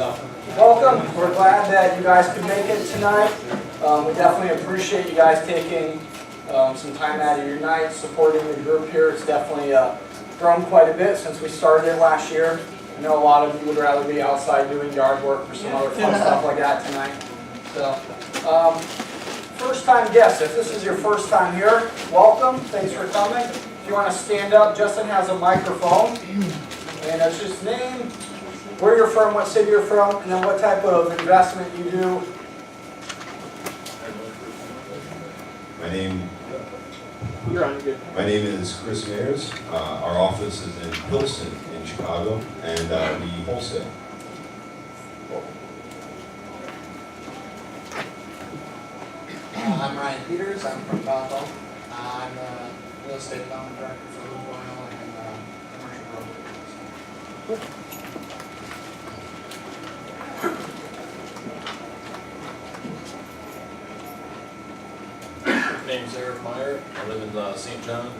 So, welcome. We're glad that you guys could make it tonight. We definitely appreciate you guys taking some time out of your night, supporting the group here. It's definitely grown quite a bit since we started it last year. I know a lot of you would rather be outside doing yard work or some other fun stuff like that tonight. So, first time guests, if this is your first time here, welcome. Thanks for coming. If you want to stand up, Justin has a microphone. And it's just name, where you're from, what city you're from, and then what type of investment you do. My name is Chris Mayers. Our office is in Pilsen in Chicago, and we wholesale. I'm Ryan Peters. I'm from Bethel. I'm a real estate development director for Blue Oil and commercial broker. My name's Eric Meyer. I live in St. John,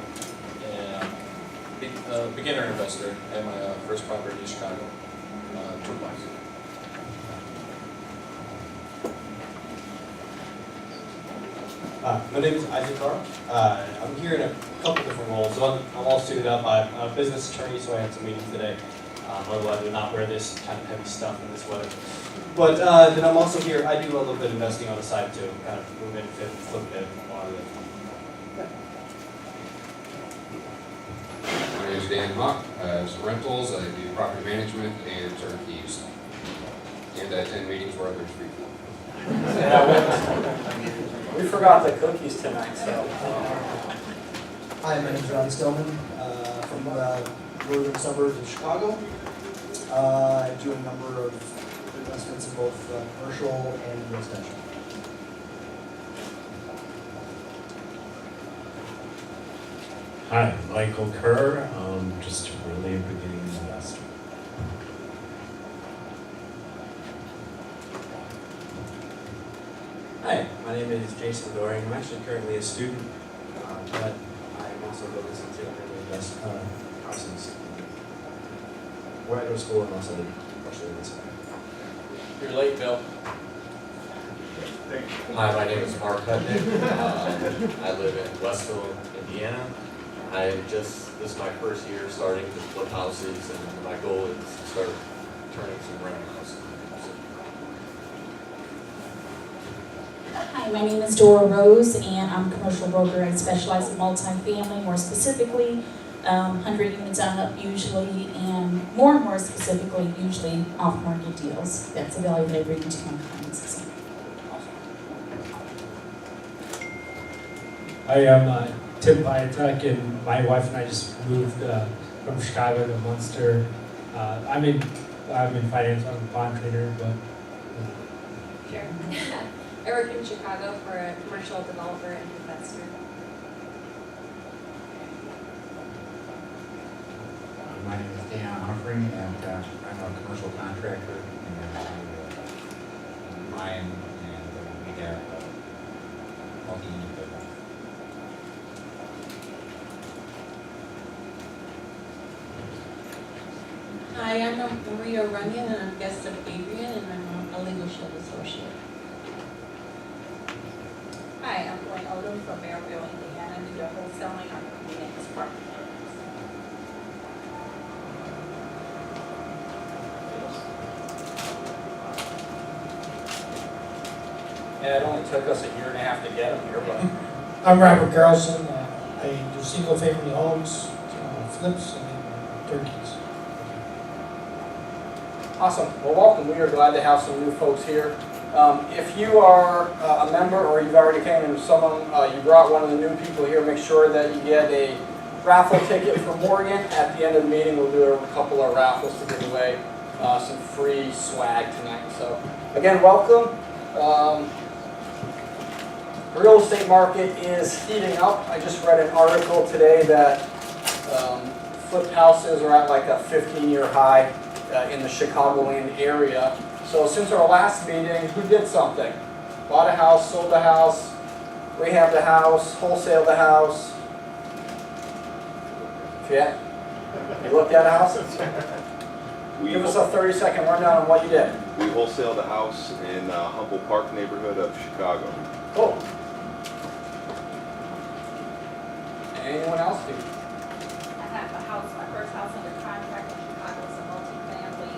and beginner investor. I had my first property in Chicago, duplex. My name is Isaac Carr. I'm here in a couple different roles. So I'm all suited up. I'm a business attorney, so I had some meetings today. Otherwise, I would not wear this kind of heavy stuff in this weather. But then I'm also here. I do a little bit of investing on the side too, kind of move in, flip it, a lot of it. My name is Dan Huck. I have some rentals. I do property management and turnkeys. And I attend meetings where others free food. We forgot the cookies tonight, so. Hi, my name is Ron Stillman from northern suburbs of Chicago. I do a number of investments in both commercial and residential. Hi, Michael Kerr. Just really a beginning investor. Hi, my name is Jason Doring. I'm actually currently a student, but I'm also looking to invest houses. Where I go to school and also partially this way. You're late, Bill. Hi, my name is Mark Hudnick. I live in Westville, Indiana. This is my first year starting to flip houses, and my goal is to start turning some rental houses. Hi, my name is Dora Rose, and I'm a commercial broker. I specialize in multifamily, more specifically, 100 units and up usually, and more specifically, usually off-market deals. That's the value that I bring to my clients. I am Tim Piatek, and my wife and I just moved from Chicago to Munster. I'm in finance. I'm a bond trader, but. Sure. I work in Chicago for a commercial developer and investor. My name is Dan Humphrey, and I'm a commercial contractor in Ryan, and we have multi-unit building. Hi, I'm Maria Runyon, and I'm a guest of Adrian, and I'm a legal shield associate. Hi, I'm Gwen Odom from Maryville, Indiana, and do wholesaling on convenience property. Yeah, it only took us a year and a half to get them here, but. I'm Robert Carlson. I do single-family homes, flips, and turkeys. Awesome. Well, welcome. We are glad to have some new folks here. If you are a member or you've already came and you brought one of the new people here, make sure that you get a raffle ticket for Morgan. At the end of the meeting, we'll do a couple of raffles to give away some free swag tonight. So, again, welcome. The real estate market is heating up. I just read an article today that flipped houses are at like a 15-year high in the Chicagoland area. So since our last meeting, who did something? Bought a house, sold a house, rehabbed a house, wholesaled a house. Yeah? You looked at a house? Give us a 30-second rundown on what you did. We wholesaled a house in Humble Park neighborhood of Chicago. Cool. Anyone else do? I have a house, my first house under contract in Chicago. It's a multifamily,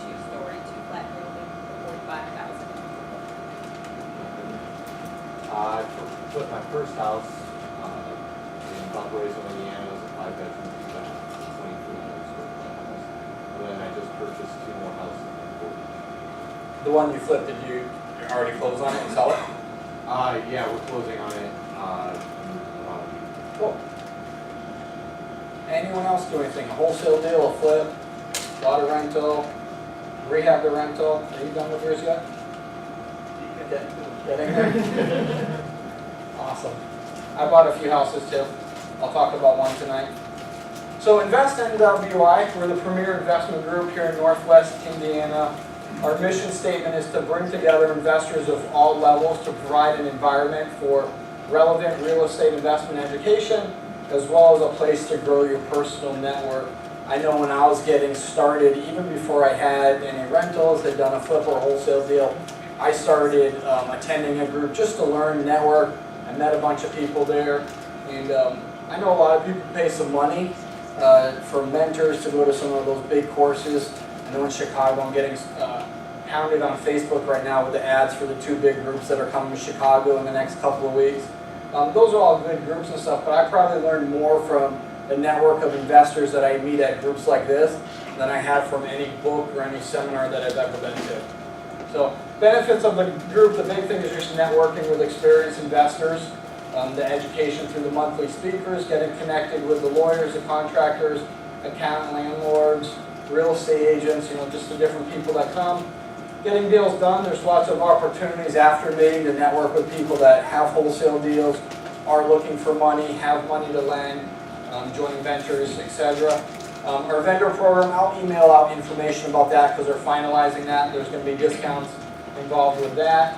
2-story, 2-flat building for $45,000. I put my first house in Valparaiso, Indiana. It was a 5-bedroom, 2-bath, 2300 square foot house. And then I just purchased 2 more houses in Portage. The one you flipped, did you already close on it and sell it? Yeah, we're closing on it. Cool. Anyone else do anything? A wholesale deal, a flip, water rental, rehab the rental? Are you done with yours yet? Get in there? Awesome. I bought a few houses too. I'll talk about one tonight. So Invest NWI, we're the premier investment group here in Northwest Indiana. Our mission statement is to bring together investors of all levels to provide an environment for relevant real estate investment education, as well as a place to grow your personal network. I know when I was getting started, even before I had any rentals, had done a flip or wholesale deal, I started attending a group just to learn, network. I met a bunch of people there, and I know a lot of people pay some money for mentors to go to some of those big courses. I know in Chicago I'm getting hounded on Facebook right now with the ads for the 2 big groups that are coming to Chicago in the next couple of weeks. Those are all good groups and stuff, but I probably learned more from the network of investors that I meet at groups like this than I have from any book or any seminar that I've ever been to. So benefits of the group, the big thing is just networking with experienced investors, the education through the monthly speakers, getting connected with the lawyers, the contractors, accountant, landlords, real estate agents, just the different people that come. Getting deals done, there's lots of opportunities after meeting to network with people that have wholesale deals, are looking for money, have money to lend, joint ventures, etc. Our vendor program, I'll email out information about that because they're finalizing that. There's going to be discounts involved with that.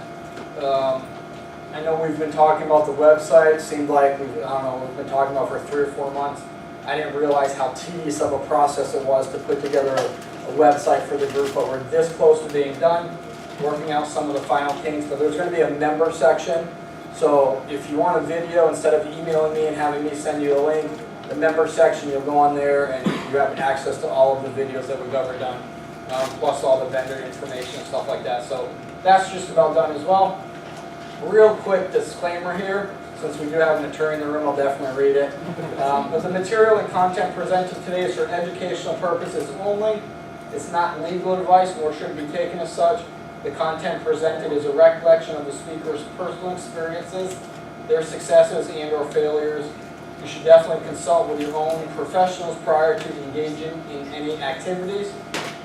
I know we've been talking about the website. Seemed like we've been talking about for 3 or 4 months. I didn't realize how tedious of a process it was to put together a website for the group, but we're this close to being done, working out some of the final kinks. But there's going to be a member section. So if you want a video, instead of emailing me and having me send you a link, the member section, you'll go on there and you have access to all of the videos that we've ever done, plus all the vendor information and stuff like that. So that's just about done as well. Real quick disclaimer here, since we do have an attorney in the room, I'll definitely read it. But the material and content presented today is for educational purposes only. It's not legal advice, nor should it be taken as such. The content presented is a recollection of the speaker's personal experiences, their successes and or failures. You should definitely consult with your own professionals prior to engaging in any activities.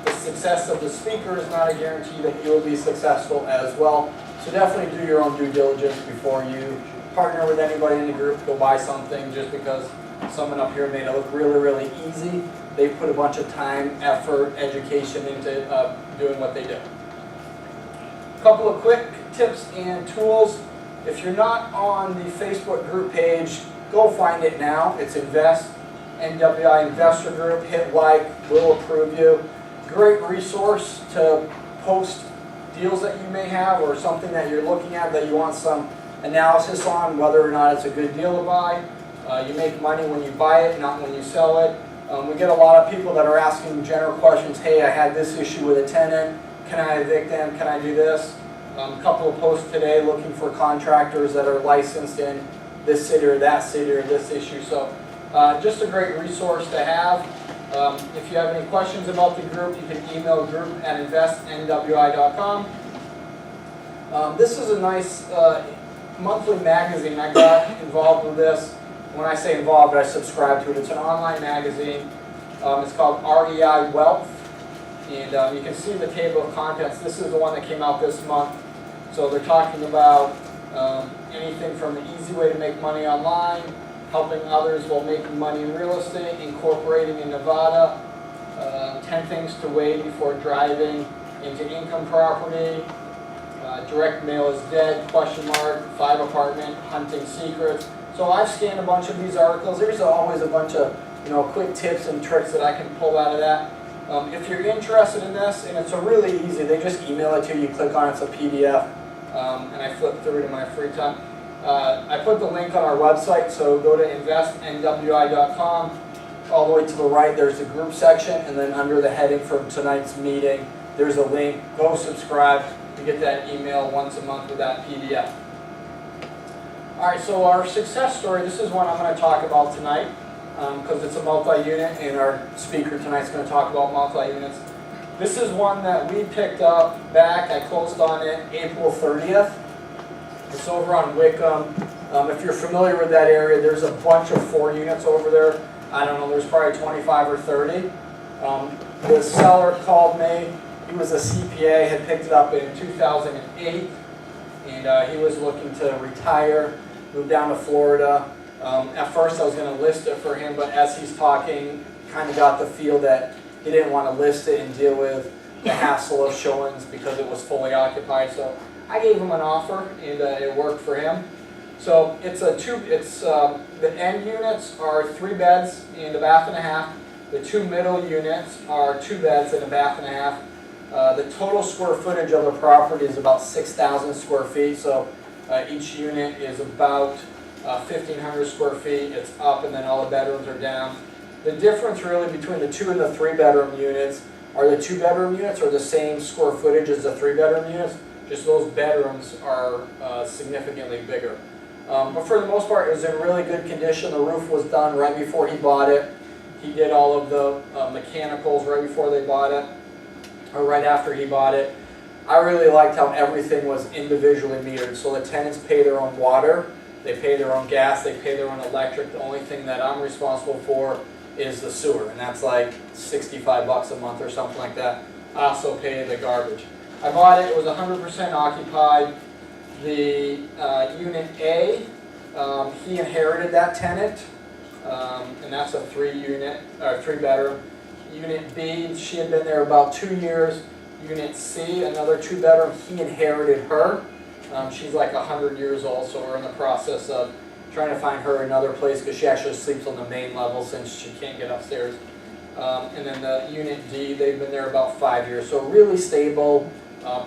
The success of the speaker is not a guarantee that you will be successful as well. So definitely do your own due diligence before you partner with anybody in the group, go buy something just because someone up here made it look really, really easy. They put a bunch of time, effort, education into doing what they do. A couple of quick tips and tools. If you're not on the Facebook group page, go find it now. It's Invest NWI Investor Group. Hit like, we'll approve you. Great resource to post deals that you may have or something that you're looking at that you want some analysis on, whether or not it's a good deal to buy. You make money when you buy it, not when you sell it. We get a lot of people that are asking general questions. Hey, I had this issue with a tenant. Can I evict them? Can I do this? A couple of posts today looking for contractors that are licensed in this city or that city or this issue. So just a great resource to have. If you have any questions about the group, you can email group@investnwi.com. This is a nice monthly magazine. I got involved with this. When I say involved, I subscribe to it. It's an online magazine. It's called REI Wealth. And you can see the table of contents. This is the one that came out this month. So they're talking about anything from the easy way to make money online, helping others while making money in real estate, incorporating in Nevada, 10 things to weigh before driving into income property, direct mail is dead, question mark, 5 apartment, hunting secrets. So I've scanned a bunch of these articles. There's always a bunch of quick tips and tricks that I can pull out of that. If you're interested in this, and it's a really easy, they just email it to you, you click on it, it's a PDF, and I flip through it in my free time. I put the link on our website, so go to investnwi.com. All the way to the right, there's the group section, and then under the heading for tonight's meeting, there's a link. Go subscribe to get that email once a month with that PDF. All right, so our success story, this is one I'm going to talk about tonight because it's a multi-unit, and our speaker tonight's going to talk about multi-units. This is one that we picked up back. I closed on it April 30th. It's over on Wickham. If you're familiar with that area, there's a bunch of 4 units over there. I don't know, there's probably 25 or 30. The seller called me. He was a CPA, had picked it up in 2008, and he was looking to retire, move down to Florida. At first I was going to list it for him, but as he's talking, kind of got the feel that he didn't want to list it and deal with the hassle of showings because it was fully occupied. So I gave him an offer, and it worked for him. So it's the end units are 3 beds and a bath and a half. The 2 middle units are 2 beds and a bath and a half. The total square footage of the property is about 6,000 square feet. So each unit is about 1,500 square feet. It's up, and then all the bedrooms are down. The difference really between the 2 and the 3 bedroom units are the 2 bedroom units are the same square footage as the 3 bedroom units. Just those bedrooms are significantly bigger. But for the most part, it was in really good condition. The roof was done right before he bought it. He did all of the mechanicals right before they bought it, or right after he bought it. I really liked how everything was individually metered. So the tenants pay their own water, they pay their own gas, they pay their own electric. The only thing that I'm responsible for is the sewer, and that's like $65 a month or something like that. I also pay the garbage. I bought it, it was 100% occupied. The unit A, he inherited that tenant, and that's a 3 bedroom. Unit B, she had been there about 2 years. Unit C, another 2 bedroom, he inherited her. She's like 100 years old, so we're in the process of trying to find her another place because she actually sleeps on the main level since she can't get upstairs. And then the unit D, they've been there about 5 years, so really stable.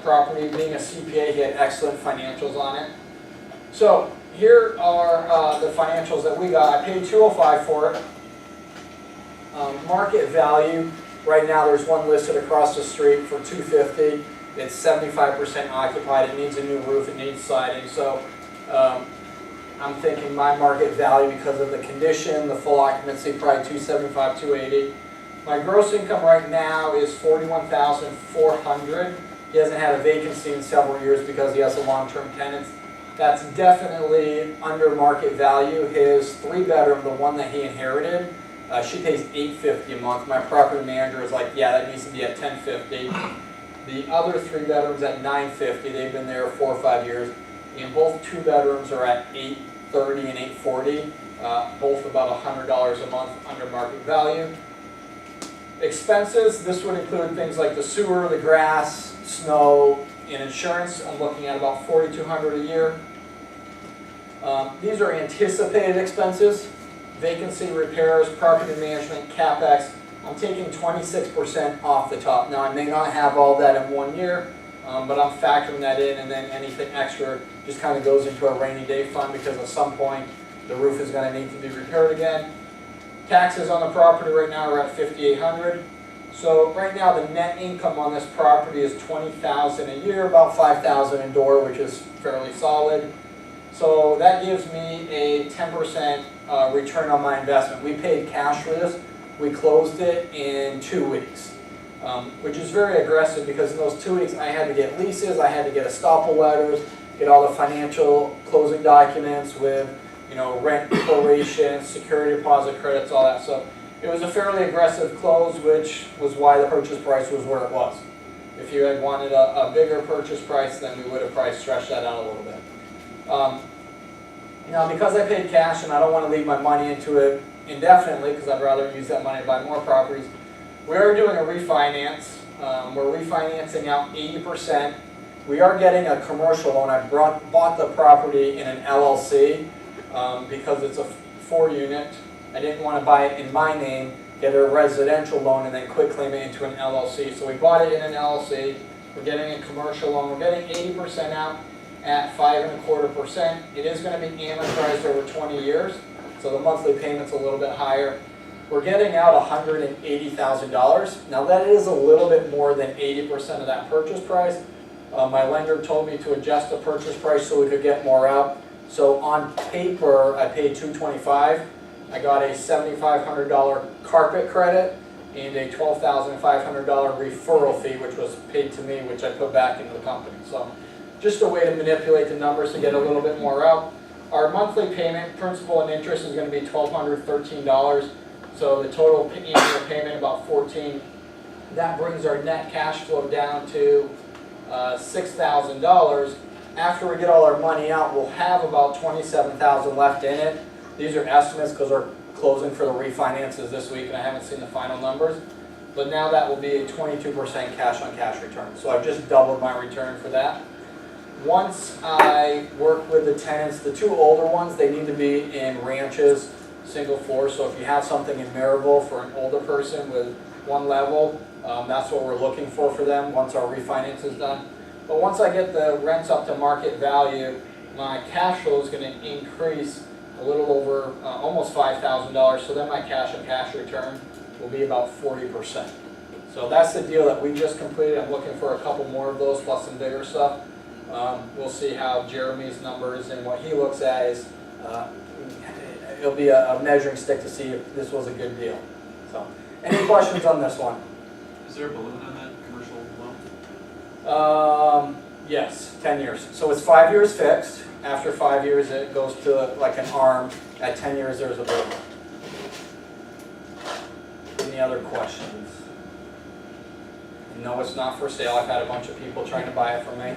Property. Being a CPA, he had excellent financials on it. So here are the financials that we got. I paid $205 for it. Market value, right now there's one listed across the street for $250. It's 75% occupied. It needs a new roof. It needs siding. So I'm thinking my market value, because of the condition, the full occupancy, probably $275, $280. My gross income right now is $41,400. He hasn't had a vacancy in several years because he has a long-term tenant. That's definitely under market value. His 3 bedroom, the one that he inherited, she pays $850 a month. My property manager is like, yeah, that needs to be at $1050. The other 3 bedrooms at $950. They've been there 4 or 5 years. And both 2 bedrooms are at $830 and $840. Both about $100 a month under market value. Expenses, this would include things like the sewer, the grass, snow, and insurance. I'm looking at about $4,200 a year. These are anticipated expenses: vacancy, repairs, property management, CapEx. I'm taking 26% off the top. Now I may not have all that in 1 year, but I'm factoring that in, and then anything extra just kind of goes into a rainy day fund because at some point the roof is going to need to be repaired again. Taxes on the property right now are at $5,800. So right now the net income on this property is $20,000 a year, about $5,000 a door, which is fairly solid. So that gives me a 10% return on my investment. We paid cash for this. We closed it in 2 weeks, which is very aggressive because in those 2 weeks I had to get leases, I had to get estoppel letters, get all the financial closing documents with, you know, rent proration, security deposit credits, all that. So it was a fairly aggressive close, which was why the purchase price was where it was. If you had wanted a bigger purchase price, then we would have probably stretched that out a little bit. Now, because I paid cash and I don't want to leave my money into it indefinitely, because I'd rather use that money to buy more properties, we are doing a refinance. We're refinancing out 80%. We are getting a commercial loan. I bought the property in an LLC because it's a 4 unit. I didn't want to buy it in my name get a residential loan, and then quit claim it into an LLC. So we bought it in an LLC. We're getting a commercial loan. We're getting 80% out at 5.25%. It is going to be amortized over 20 years, so the monthly payment's a little bit higher. We're getting out $180,000. Now that is a little bit more than 80% of that purchase price. My lender told me to adjust the purchase price so we could get more out. So on paper, I paid $225,000. I got a $7,500 carpet credit and a $12,500 referral fee, which was paid to me, which I put back into the company. So just a way to manipulate the numbers to get a little bit more out. Our monthly payment, principal and interest, is going to be $1,213. So the total annual payment about $14,000. That brings our net cash flow down to $6,000. After we get all our money out, we'll have about $27,000 left in it. These are estimates because we're closing for the refinances this week and I haven't seen the final numbers. But now that will be a 22% cash on cash return. So I've just doubled my return for that. Once I work with the tenants, the two older ones, they need to be in ranches, single floor. So if you have something in Maryville for an older person with one level, that's what we're looking for them once our refinance is done. But once I get the rents up to market value, my cash flow is going to increase a little over almost $5,000. So then my cash on cash return will be about 40%. So that's the deal that we just completed. I'm looking for a couple more of those plus some bigger stuff. We'll see how Jeremy's numbers and what he looks at is, it'll be a measuring stick to see if this was a good deal. So, any questions on this one? Is there a balloon on that commercial loan? Yes, 10 years. So it's 5 years fixed. After 5 years, it goes to like an arm. At 10 years, there's a balloon. Any other questions? No, it's not for sale. I've had a bunch of people trying to buy it from me.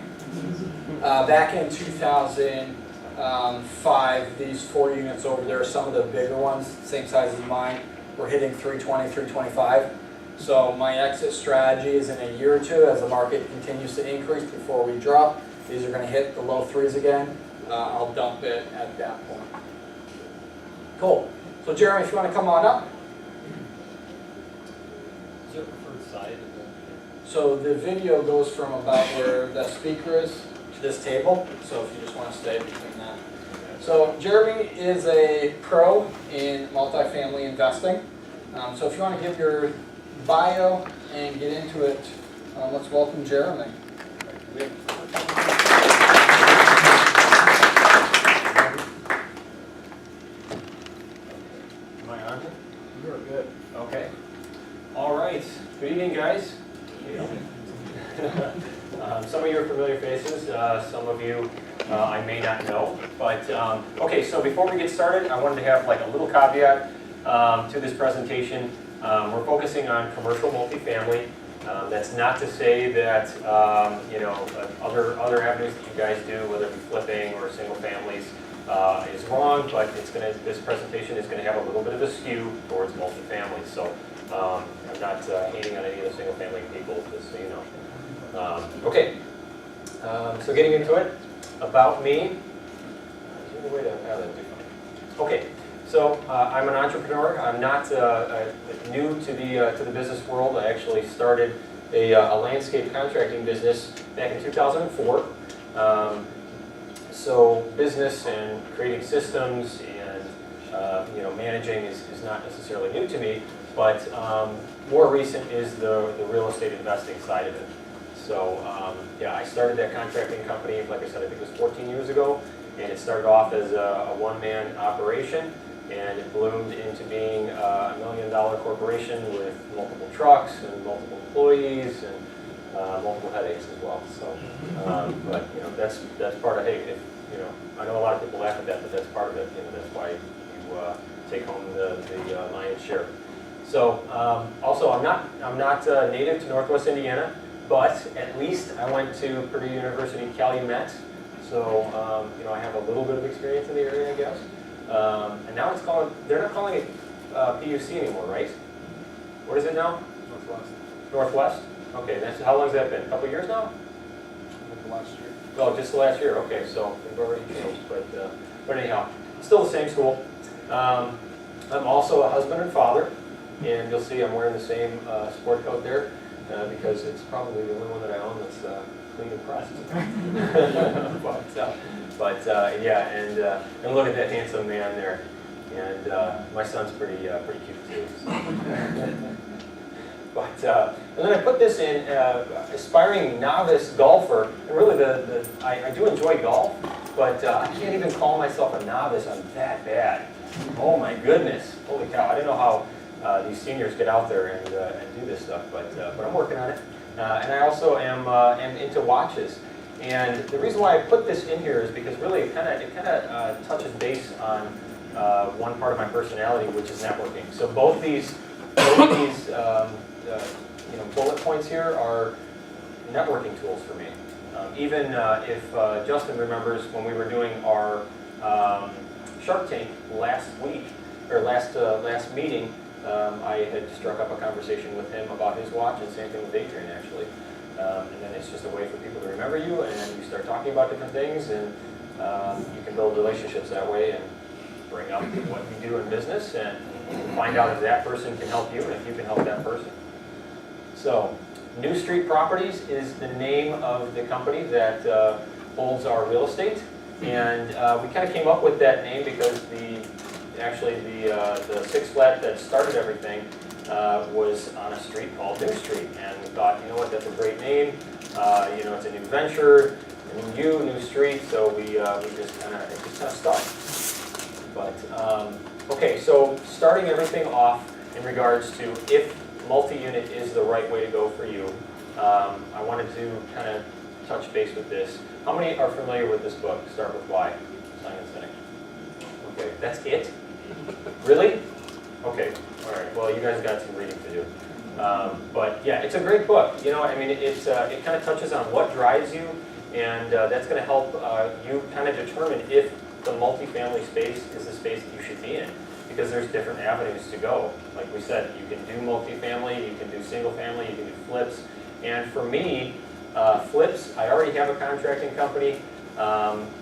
Back in 2005, these 4 units over there, some of the bigger ones, same size as mine, were hitting 320, 325. So my exit strategy is in a year or two as the market continues to increase before we drop. These are going to hit the low threes again. I'll dump it at that point. Cool. So Jeremy, if you want to come on up. Is there a preferred side? So the video goes from about where the speaker is to this table. So if you just want to stay between that. So Jeremy is a pro in multifamily investing. So if you want to give your bio and get into it, let's welcome Jeremy. Am I on? You're good. Okay. All right. Good evening, guys. Some of you are familiar faces. Some of you I may not know. But okay. So before we get started, I wanted to have like a little caveat to this presentation. We're focusing on commercial multifamily. That's not to say that other avenues that you guys do, whether it be flipping or single families, is wrong. But this presentation is going to have a little bit of a skew towards multifamily. So I'm not hating on any of the single family people, just so you know. Okay. So getting into it, about me. Is there any way to have that different? Okay. So I'm an entrepreneur. I'm not new to the business world. I actually started a landscape contracting business back in 2004. So business and creating systems and managing is not necessarily new to me, but more recent is the real estate investing side of it. So yeah, I started that contracting company, like I said, I think it was 14 years ago, and it started off as a one-man operation. And it bloomed into being a $1 million corporation with multiple trucks and multiple employees and multiple headaches as well. So, but that's part of I know a lot of people laugh at that, but that's part of it. That's why you take home the lion's share. So also, I'm not native to Northwest Indiana, but at least I went to Purdue University Calumet. So I have a little bit of experience in the area, I guess. And now they're not calling it PUC anymore, right? What is it now? Northwest. Northwest? Okay, how long has that been? A couple years now? Last year. Oh, just the last year. Okay, so they've already changed. But anyhow, still the same school. I'm also a husband and father. And you'll see I'm wearing the same sport coat there because it's probably the only one that I own that's clean and pressed. Yeah, and look at that handsome man there. And my son's pretty cute too. So. And then I put this in aspiring novice golfer. And really, I do enjoy golf, but I can't even call myself a novice. I'm that bad. Oh my goodness! Holy cow! I don't know how these seniors get out there and do this stuff, but I'm working on it. And I also am into watches. And the reason why I put this in here is because really it kind of touches base on one part of my personality, which is networking. So both these bullet points here are networking tools for me. Even if Justin remembers when we were doing our Shark Tank last week, or last meeting, I had struck up a conversation with him about his watch, and same thing with Adrian actually. And then it's just a way for people to remember you, and you start talking about different things, and you can build relationships that way and bring up what you do in business and find out if that person can help you and if you can help that person. So, New Street Properties is the name of the company that holds our real estate, and we kind of came up with that name because the six flat that started everything was on a street called New Street, and we thought, you know what, that's a great name. It's a new venture, a new street, so it just kind of stuck. But okay, so starting everything off in regards to if multi-unit is the right way to go for you, I wanted to kind of touch base with this. How many are familiar with this book, Start With Why? Simon Sinek. Okay, that's it? Really? Okay, all right, well, you guys got some reading to do. But yeah, it's a great book. It kind of touches on what drives you, and that's going to help you kind of determine if the multifamily space is the space that you should be in, because there's different avenues to go. Like we said, you can do multifamily, you can do single family, you can do flips. And for me, flips, I already have a contracting company.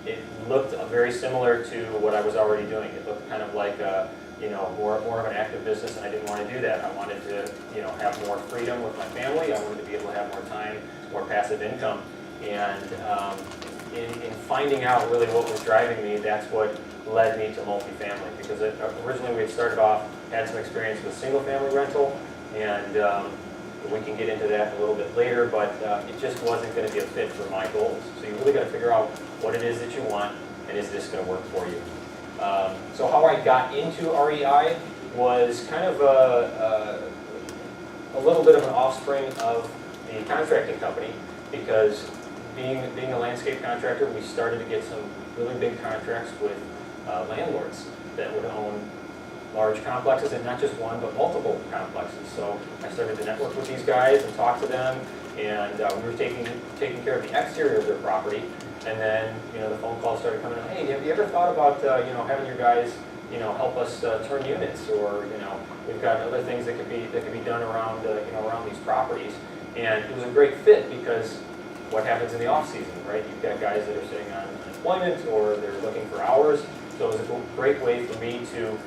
It looked very similar to what I was already doing. It looked kind of like more of an active business, and I didn't want to do that. I wanted to have more freedom with my family. I wanted to be able to have more time, more passive income. And in finding out really what was driving me, that's what led me to multifamily. Because originally we had started off, had some experience with single family rental, and we can get into that a little bit later, but it just wasn't going to be a fit for my goals. So you really got to figure out what it is that you want, and is this going to work for you? So how I got into REI was kind of a little bit of an offspring of the contracting company, because being a landscape contractor, we started to get some really big contracts with landlords that would own large complexes, and not just one, but multiple complexes. So I started to network with these guys and talk to them, and we were taking care of the exterior of their property. And then, the phone calls started coming in. Hey, have you ever thought about, having your guys, help us turn units, or we've got other things that could be done around, around these properties. And it was a great fit because what happens in the off season, right? You've got guys that are sitting on unemployment, or they're looking for hours. So it was a great way for me to,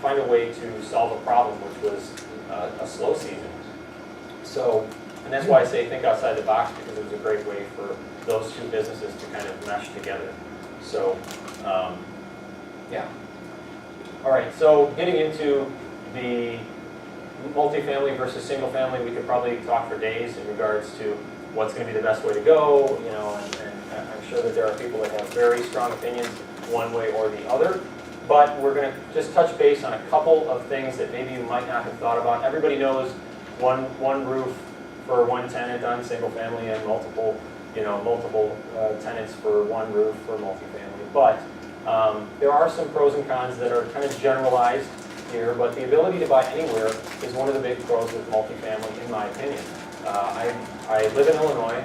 find a way to solve a problem, which was a slow season. So. And that's why I say think outside the box, because it was a great way for those two businesses to kind of mesh together. So, yeah. All right, so getting into the multifamily versus single family, we could probably talk for days in regards to what's going to be the best way to go, and I'm sure that there are people that have very strong opinions one way or the other. But we're going to just touch base on a couple of things that maybe you might not have thought about. Everybody knows one roof for one tenant on single family, and multiple tenants for one roof for multifamily. But there are some pros and cons that are kind of generalized here, but the ability to buy anywhere is one of the big pros with multifamily, in my opinion. I live in Illinois.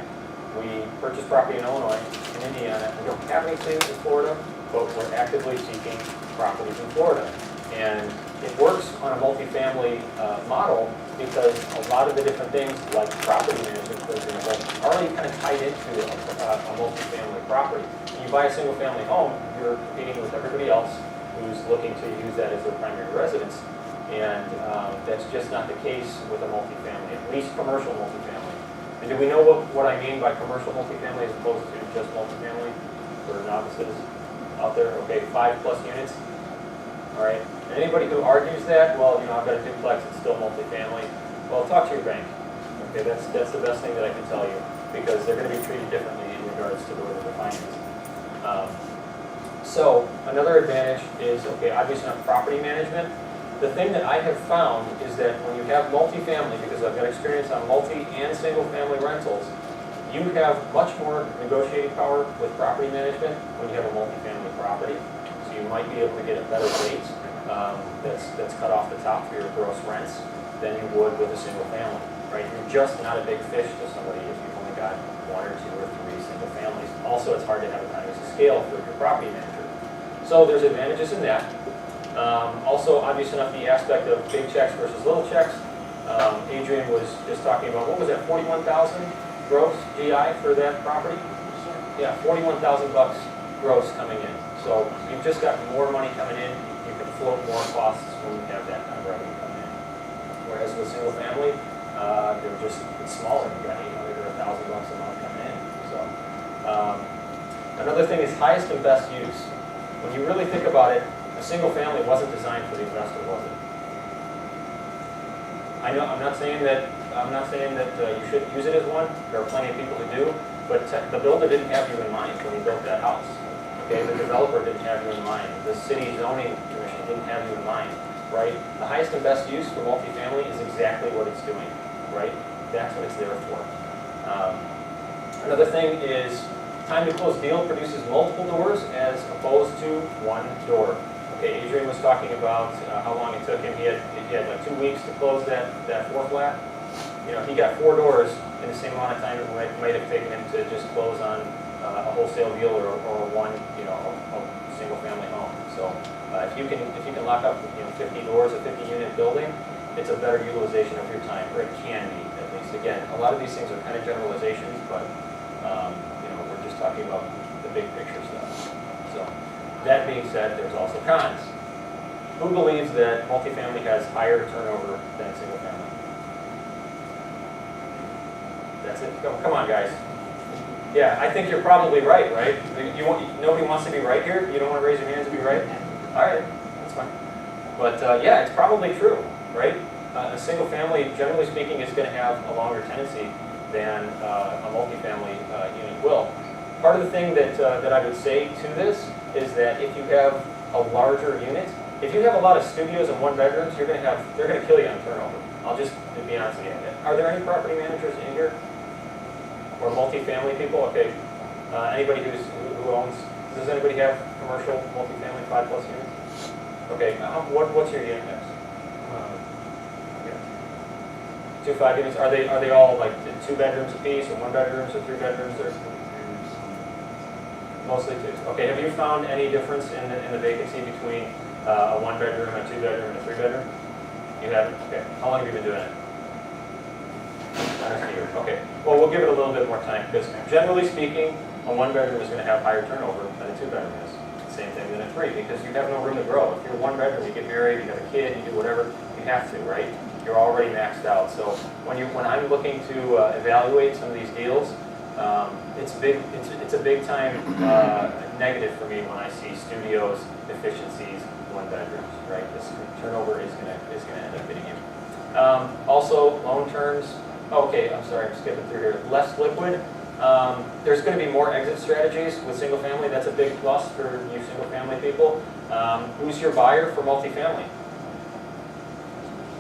We purchased property in Illinois, in Indiana. We don't have anything in Florida, but we're actively seeking properties in Florida. And it works on a multifamily model, because a lot of the different things, like property management, for example, are already kind of tied into a multifamily property. When you buy a single family home, you're competing with everybody else who's looking to use that as their primary residence. And that's just not the case with a multifamily, at least commercial multifamily. And do we know what I mean by commercial multifamily as opposed to just multifamily for novices out there? Okay, 5+ units. All right. And anybody who argues that, well, you know, I've got a duplex, it's still multifamily. Well, talk to your bank. Okay, that's the best thing that I can tell you, because they're going to be treated differently in regards to the way they're financed. So another advantage is, okay, obviously on property management. The thing that I have found is that when you have multifamily, because I've got experience on multi and single family rentals, you have much more negotiating power with property management when you have a multifamily property. So you might be able to get a better rate that's cut off the top for your gross rents than you would with a single family, right? You're just not a big fish to somebody if you've only got 1 or 2 or 3 single families. Also, it's hard to have economies of scale for your property manager. So there's advantages in that. Also, obvious enough, the aspect of big checks versus little checks. Adrian was just talking about, what was that, 41,000 gross GI for that property? Yeah, 41,000 bucks gross coming in. So you've just got more money coming in. You can float more costs when you have that kind of revenue coming in. Whereas with single family, it's smaller. You've got 800 or 1,000 bucks a month coming in. So another thing is highest and best use. When you really think about it, a single family wasn't designed for the investor, was it? I know I'm not saying that you shouldn't use it as one. There are plenty of people who do, but the builder didn't have you in mind when he built that house. Okay, the developer didn't have you in mind. The city zoning commission didn't have you in mind, right? The highest and best use for multifamily is exactly what it's doing, right? That's what it's there for. Another thing is time to close deal produces multiple doors as opposed to one door. Okay, Adrian was talking about how long it took him. He had like 2 weeks to close that 4 flat. You know, he got 4 doors in the same amount of time it might have taken him to just close on a wholesale deal or one, you know, a single family home. So if you can lock up 50 doors, a 50-unit building, it's a better utilization of your time, or it can be at least. Again, a lot of these things are kind of generalizations, but you know, we're just talking about the big picture stuff. So that being said, there's also cons. Who believes that multifamily has higher turnover than single family? That's it. Come on, guys. Yeah, I think you're probably right, right? Nobody wants to be right here? You don't want to raise your hands to be right? All right, that's fine. But yeah, it's probably true, right? A single family, generally speaking, is going to have a longer tenancy than a multifamily unit will. Part of the thing that I would say to this is that if you have a larger unit, if you have a lot of studios and 1-bedrooms, they're going to kill you on turnover. I'll just be honest with you. Are there any property managers in here? Or multifamily people? Okay. Anybody who owns, does anybody have commercial multifamily 5+ units? Okay. What's your unit mix? Okay. 2 5 units. Are they all like 2 bedrooms apiece, or 1 bedrooms, or 3 bedrooms, or mostly 2s? Okay. Have you found any difference in the vacancy between a 1-bedroom, a 2-bedroom, and a 3-bedroom? You haven't. Okay. How long have you been doing it? Okay, well, we'll give it a little bit more time, because generally speaking, a 1-bedroom is going to have higher turnover than a 2-bedroom is. Same thing than a 3, because you have no room to grow. If you're 1-bedroom, you get married, you have a kid, you do whatever, you have to, right? You're already maxed out. So when I'm looking to evaluate some of these deals, it's a big time negative for me when I see studios, efficiencies, 1-bedrooms, right? This turnover is going to end up hitting you. Also, loan terms. Okay, I'm sorry, I'm skipping through here. Less liquid. There's going to be more exit strategies with single family. That's a big plus for you single family people. Who's your buyer for multifamily?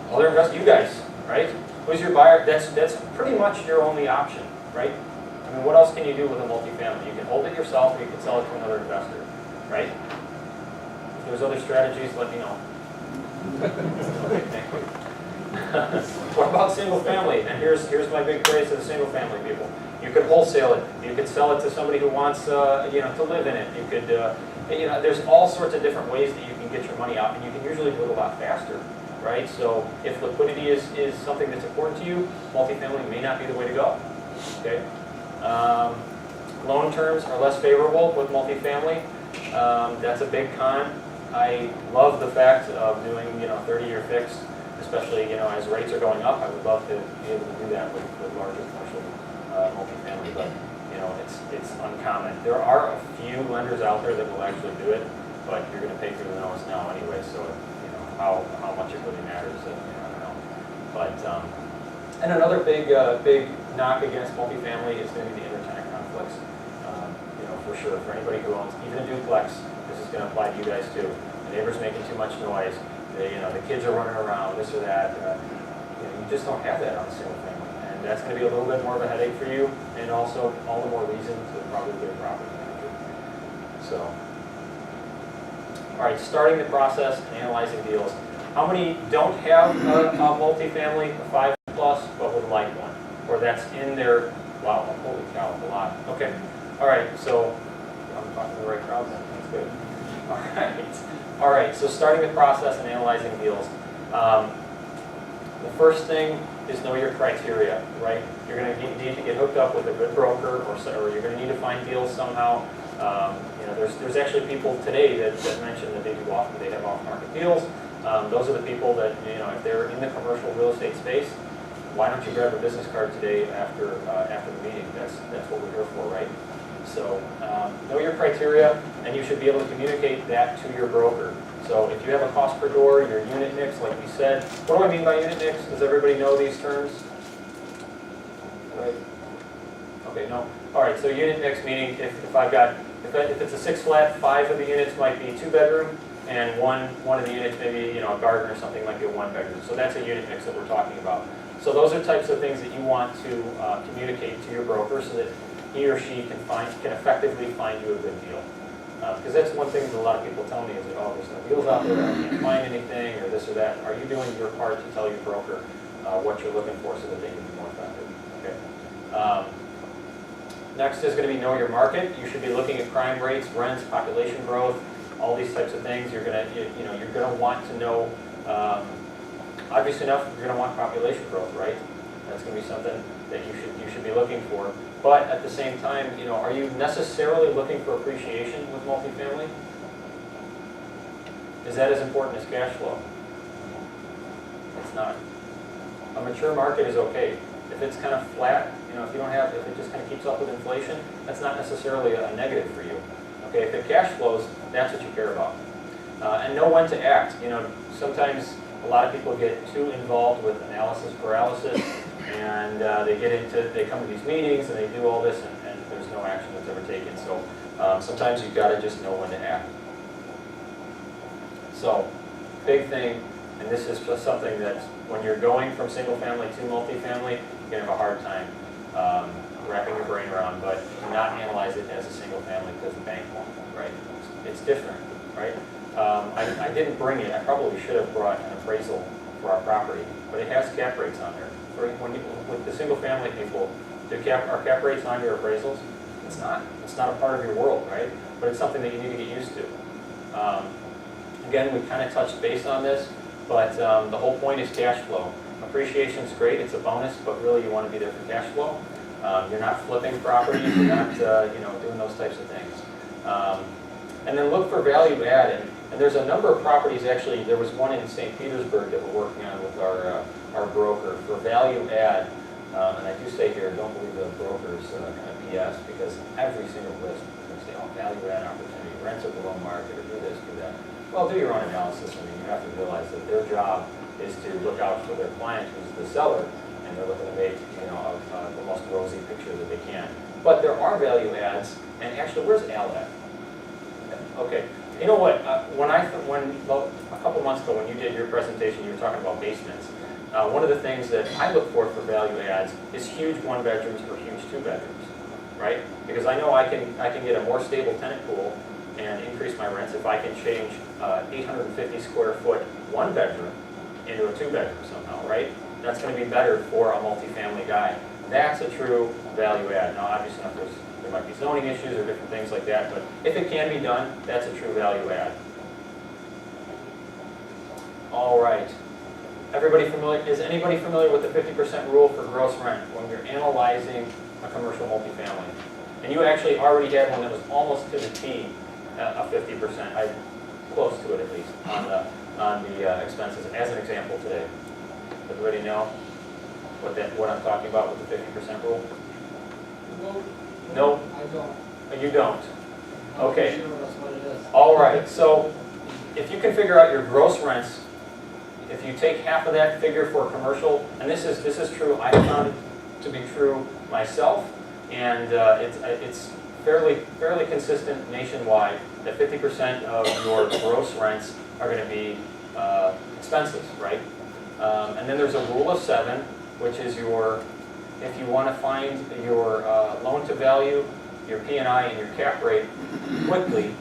Other investors, you guys, right? Who's your buyer? That's pretty much your only option, right? I mean, what else can you do with a multifamily? You can hold it yourself, or you can sell it to another investor, right? If there's other strategies, let me know. Okay, thank you. What about single family? And here's my big praise to the single family people. You could wholesale it. You could sell it to somebody who wants to live in it. You could there's all sorts of different ways that you can get your money out, and you can usually do it a lot faster, right? So if liquidity is something that's important to you, multifamily may not be the way to go. Okay. Loan terms are less favorable with multifamily. That's a big con. I love the fact of doing, 30-year fixed, especially, as rates are going up. I would love to be able to do that with larger commercial multifamily, but, it's uncommon. There are a few lenders out there that will actually do it, but you're going to pay through the nose now anyway, so, how much it really matters, I don't know. But, and another big knock against multifamily is going to be the intertenant conflicts. For sure, for anybody who owns even a duplex, this is going to apply to you guys too. The neighbor's making too much noise. The kids are running around, this or that. You just don't have that on a single family, and that's going to be a little bit more of a headache for you, and also all the more reason to probably get a property manager. So, all right, starting the process and analyzing deals. How many don't have a multifamily, a 5+, but would like one, or that's in their? Wow, holy cow, a lot. Okay. All right, so I'm talking to the right crowd then. That's good. All right, so starting the process and analyzing deals. The first thing is know your criteria, right? You're going to need to get hooked up with a good broker, or you're going to need to find deals somehow. There's actually people today that mention that they have off-market deals. Those are the people that, if they're in the commercial real estate space, why don't you grab a business card today after the meeting? That's what we're here for, right? So know your criteria, and you should be able to communicate that to your broker. So if you have a cost per door, your unit mix, like we said. What do I mean by unit mix? Does everybody know these terms? Right. Okay, no. All right, so unit mix meaning if it's a 6-flat, 5 of the units might be 2-bedroom, and one of the units, maybe a garden or something, might be a 1-bedroom. So that's a unit mix that we're talking about. So those are types of things that you want to communicate to your broker so that he or she can effectively find you a good deal. Because that's one thing that a lot of people tell me is that, there's no deals out there, I can't find anything, or this or that. Are you doing your part to tell your broker what you're looking for so that they can be more effective? Okay. Next is going to be know your market. You should be looking at crime rates, rents, population growth, all these types of things. You're going to want to know. Obviously enough, you're going to want population growth, right? That's going to be something that you should be looking for. But at the same time, are you necessarily looking for appreciation with multifamily? Is that as important as cash flow? It's not. A mature market is okay. If it's kind of flat, if it just kind of keeps up with inflation, that's not necessarily a negative for you. Okay, if it cash flows, that's what you care about. And know when to act. Sometimes a lot of people get too involved with analysis paralysis, and they come to these meetings and they do all this, and there's no action that's ever taken. So sometimes you've got to just know when to act. So, big thing, and this is just something that when you're going from single family to multifamily, you're going to have a hard time wrapping your brain around, but do not analyze it as a single family because the bank won't, right? It's different, right? I didn't bring it. I probably should have brought an appraisal for our property, but it has cap rates on there. With the single family people, are cap rates on your appraisals? It's not. It's not a part of your world, right? But it's something that you need to get used to. Again, we kind of touched base on this, but the whole point is cash flow. Appreciation's great, it's a bonus, but really you want to be there for cash flow. You're not flipping properties, you're not doing those types of things. And then look for value add. And there's a number of properties, actually, there was one in St. Petersburg that we're working on with our broker for value add. And I do say here, don't believe the broker's kind of BS, because every single list is going to say, value add opportunity, rents are below market, or do this, do that. Well, do your own analysis. I mean, you have to realize that their job is to look out for their client, who's the seller, and they're looking to make the most rosy picture that they can. But there are value adds, and actually, where's Al at? Okay, you know what? A couple months ago when you did your presentation, you were talking about basements. One of the things that I look for value adds is huge 1-bedrooms or huge 2-bedrooms, right? Because I know I can get a more stable tenant pool and increase my rents if I can change 850 square foot 1-bedroom into a 2-bedroom somehow, right? That's going to be better for a multifamily guy. That's a true value add. Now, obviously, there might be zoning issues or different things like that, but if it can be done, that's a true value add. All right. Is anybody familiar with the 50% rule for gross rent when you're analyzing a commercial multifamily? And you actually already had one that was almost to the T, a 50%. close to it at least, on the expenses, as an example today. Does everybody know what I'm talking about with the 50% rule? No? I don't. You don't? Okay. Sure that's what it is. All right, so if you can figure out your gross rents, if you take half of that figure for commercial, and this is true, I found it to be true myself, and it's fairly consistent nationwide that 50% of your gross rents are going to be expenses, right? And then there's a rule of 7, which is if you want to find your loan to value, your P&I, and your cap rate quickly,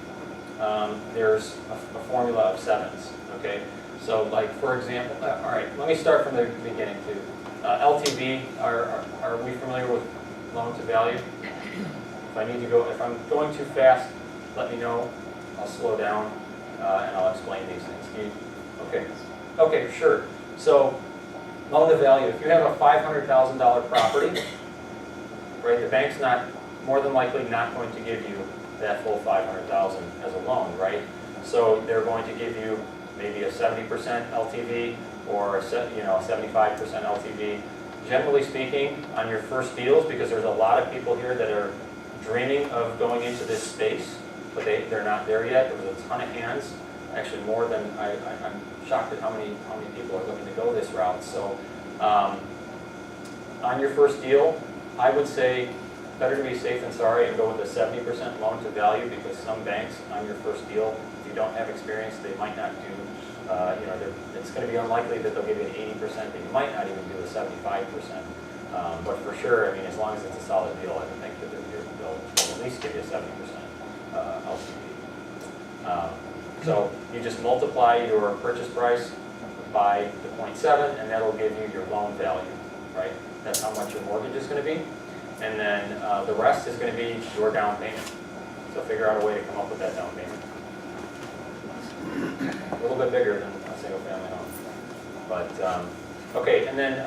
there's a formula of 7s, okay? So like, for example, all right, let me start from the beginning too. LTV, are we familiar with loan to value? If I'm going too fast, let me know. I'll slow down and I'll explain these things. Okay, sure. So loan to value, if you have a $500,000 property, right, the bank's more than likely not going to give you that full $500,000 as a loan, right? So they're going to give you maybe a 70% LTV or a 75% LTV. Generally speaking, on your first deals, because there's a lot of people here that are dreaming of going into this space, but they're not there yet. There was a ton of hands, actually more than I'm shocked at how many people are looking to go this route. So on your first deal, I would say better to be safe than sorry and go with a 70% loan to value, because some banks on your first deal, if you don't have experience, they might not do, it's going to be unlikely that they'll give you an 80%, but you might not even do a 75%. But for sure, I mean, as long as it's a solid deal, I would think that they'll at least give you a 70% LTV. So you just multiply your purchase price by the 0.7, and that'll give you your loan value, right? That's how much your mortgage is going to be. And then the rest is going to be your down payment. So figure out a way to come up with that down payment. A little bit bigger than a single family home. But, okay, and then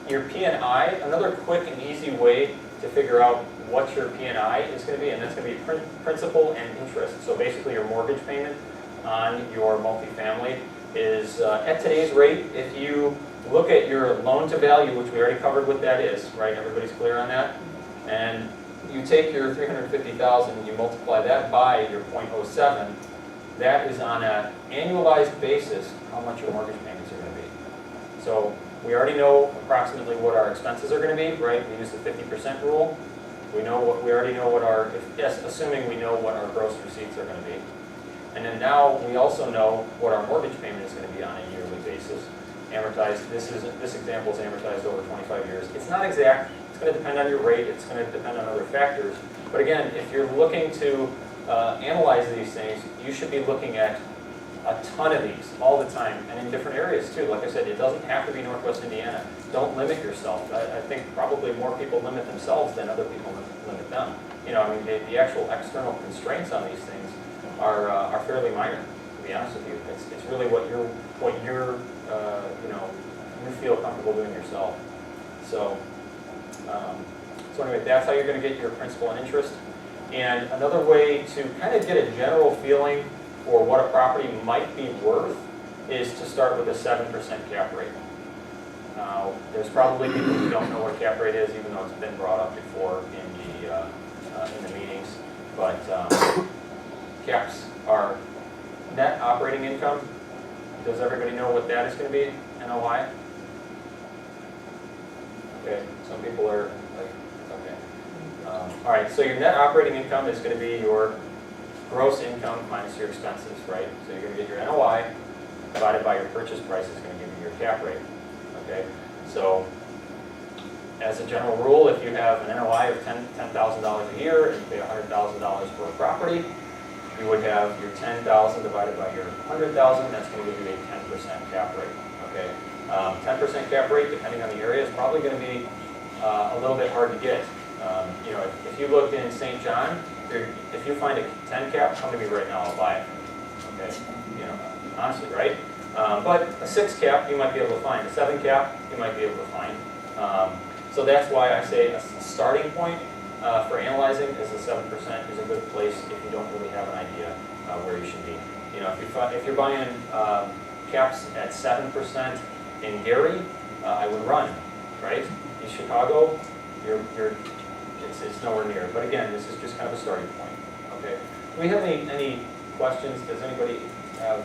your P&I, another quick and easy way to figure out what your P&I is going to be, and that's going to be principal and interest. So basically your mortgage payment on your multifamily is, at today's rate, if you look at your loan to value, which we already covered what that is, right? Everybody's clear on that? And you take your $350,000 and you multiply that by your 0.07, that is on an annualized basis how much your mortgage payments are going to be. So we already know approximately what our expenses are going to be, right? We use the 50% rule. We already know what assuming we know what our gross receipts are going to be. And then now we also know what our mortgage payment is going to be on a yearly basis. Amortized, this example is amortized over 25 years. It's not exact. It's going to depend on your rate. It's going to depend on other factors. But again, if you're looking to analyze these things, you should be looking at a ton of these all the time, and in different areas too. Like I said, it doesn't have to be Northwest Indiana. Don't limit yourself. I think probably more people limit themselves than other people limit them. You know, I mean, the actual external constraints on these things are fairly minor, to be honest with you. It's really what you're you feel comfortable doing yourself. So anyway, that's how you're going to get your principal and interest. And another way to kind of get a general feeling for what a property might be worth is to start with a 7% cap rate. Now, there's probably people who don't know what cap rate is, even though it's been brought up before in the meetings. But caps are net operating income. Does everybody know what that is going to be? NOI? Okay, some people are like, okay. All right, so your net operating income is going to be your gross income minus your expenses, right? So you're going to get your NOI divided by your purchase price is going to give you your cap rate, okay? So as a general rule, if you have an NOI of $10,000 a year and you pay $100,000 for a property, you would have your $10,000 divided by your $100,000, that's going to give you a 10% cap rate, okay? 10% cap rate, depending on the area, is probably going to be a little bit hard to get. You know, if you looked in St. John, if you find a 10 cap, come to me right now, I'll buy it. Okay, you know, honestly, right? But a 6 cap, you might be able to find. A 7 cap, you might be able to find. So that's why I say a starting point for analyzing is a 7% is a good place if you don't really have an idea where you should be. You know, if you're buying caps at 7% in Gary, I would run, right? In Chicago, it's nowhere near. But again, this is just kind of a starting point. Okay. Do we have any questions? Does anybody have?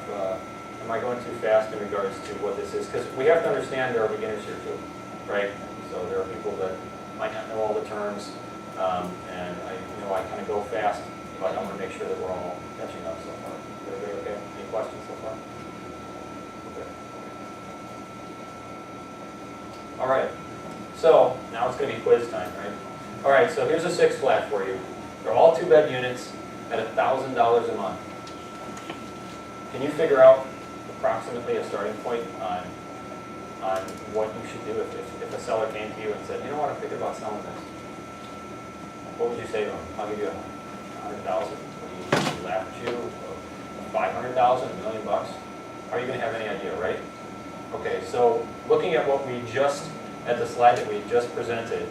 Am I going too fast in regards to what this is? Because we have to understand there are beginners here too, right? So there are people that might not know all the terms, and I kind of go fast, but I want to make sure that we're all catching up so far. Everybody okay? Any questions so far? Okay. All right. So now it's going to be quiz time, right? All right. So here's a 6 flat for you. They're all 2-bed units at $1,000 a month. Can you figure out approximately a starting point on what you should do if a seller came to you and said, you know what, I'm thinking about selling this? What would you say to them? I'll give you $100,000. Would he laugh at you? $500,000, $1 million? Are you going to have any idea, right? Okay, so looking at what we just, at the slide that we just presented,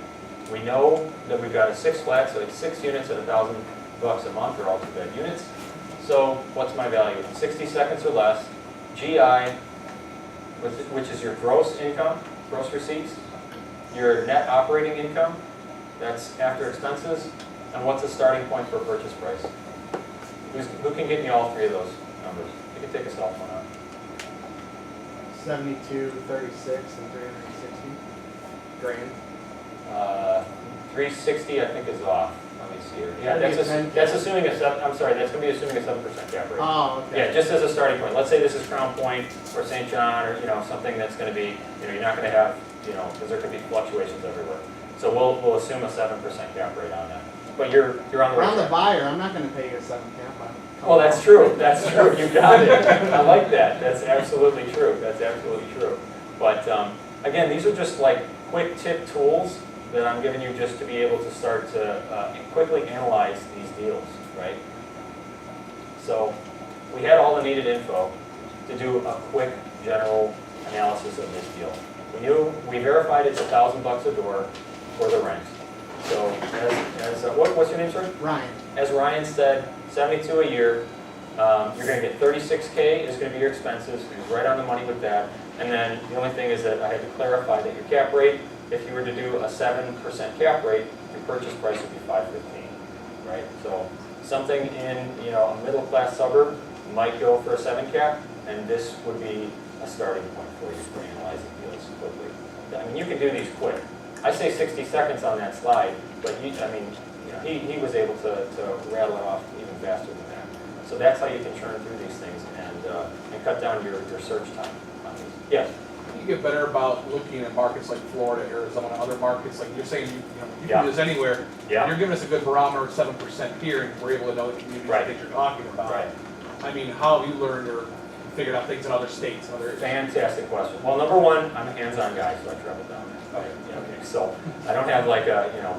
we know that we've got a 6 flat, so it's 6 units at $1,000 a month. They're all 2-bed units. So what's my value? 60 seconds or less. GI, which is your gross income, gross receipts, your net operating income, that's after expenses, and what's the starting point for purchase price? Who can get me all 3 of those numbers? You can take a cell phone out. 72, 36, and 360 grand. 360 I think is off. Let me see here. Yeah, that's assuming I'm sorry, that's going to be assuming a 7% cap rate. Oh, okay. Yeah, just as a starting point. Let's say this is Crown Point or St. John or something that's going to be, you're not going to have, because there could be fluctuations everywhere. So we'll assume a 7% cap rate on that. But you're on the right. I'm the buyer. I'm not going to pay you a 7 cap. Oh, that's true. That's true. You got it. I like that. That's absolutely true. That's absolutely true. But again, these are just like quick tip tools that I'm giving you just to be able to start to quickly analyze these deals, right? So we had all the needed info to do a quick general analysis of this deal. We verified it's $1,000 a door for the rent. So what's your name, sir? Ryan. As Ryan said, $72 a year. You're going to get $36K is going to be your expenses. He was right on the money with that. And then the only thing is that I had to clarify that your cap rate, if you were to do a 7% cap rate, your purchase price would be $515, right? So something in a middle class suburb might go for a 7 cap, and this would be a starting point for you for analyzing deals quickly. I mean, you can do these quick. I say 60 seconds on that slide, but he was able to rattle it off even faster than that. So that's how you can churn through these things and cut down your search time on these. Yes? You get better about looking at markets like Florida, Arizona, other markets. Like you're saying, you can do this anywhere. Yeah. You're giving us a good barometer of 7% here, and we're able to know the communities that you're talking about. Right. I mean, how have you learned or figured out things in other states and other areas? Fantastic question. Well, number one, I'm a hands-on guy, so I travel down there. Okay. So I don't have like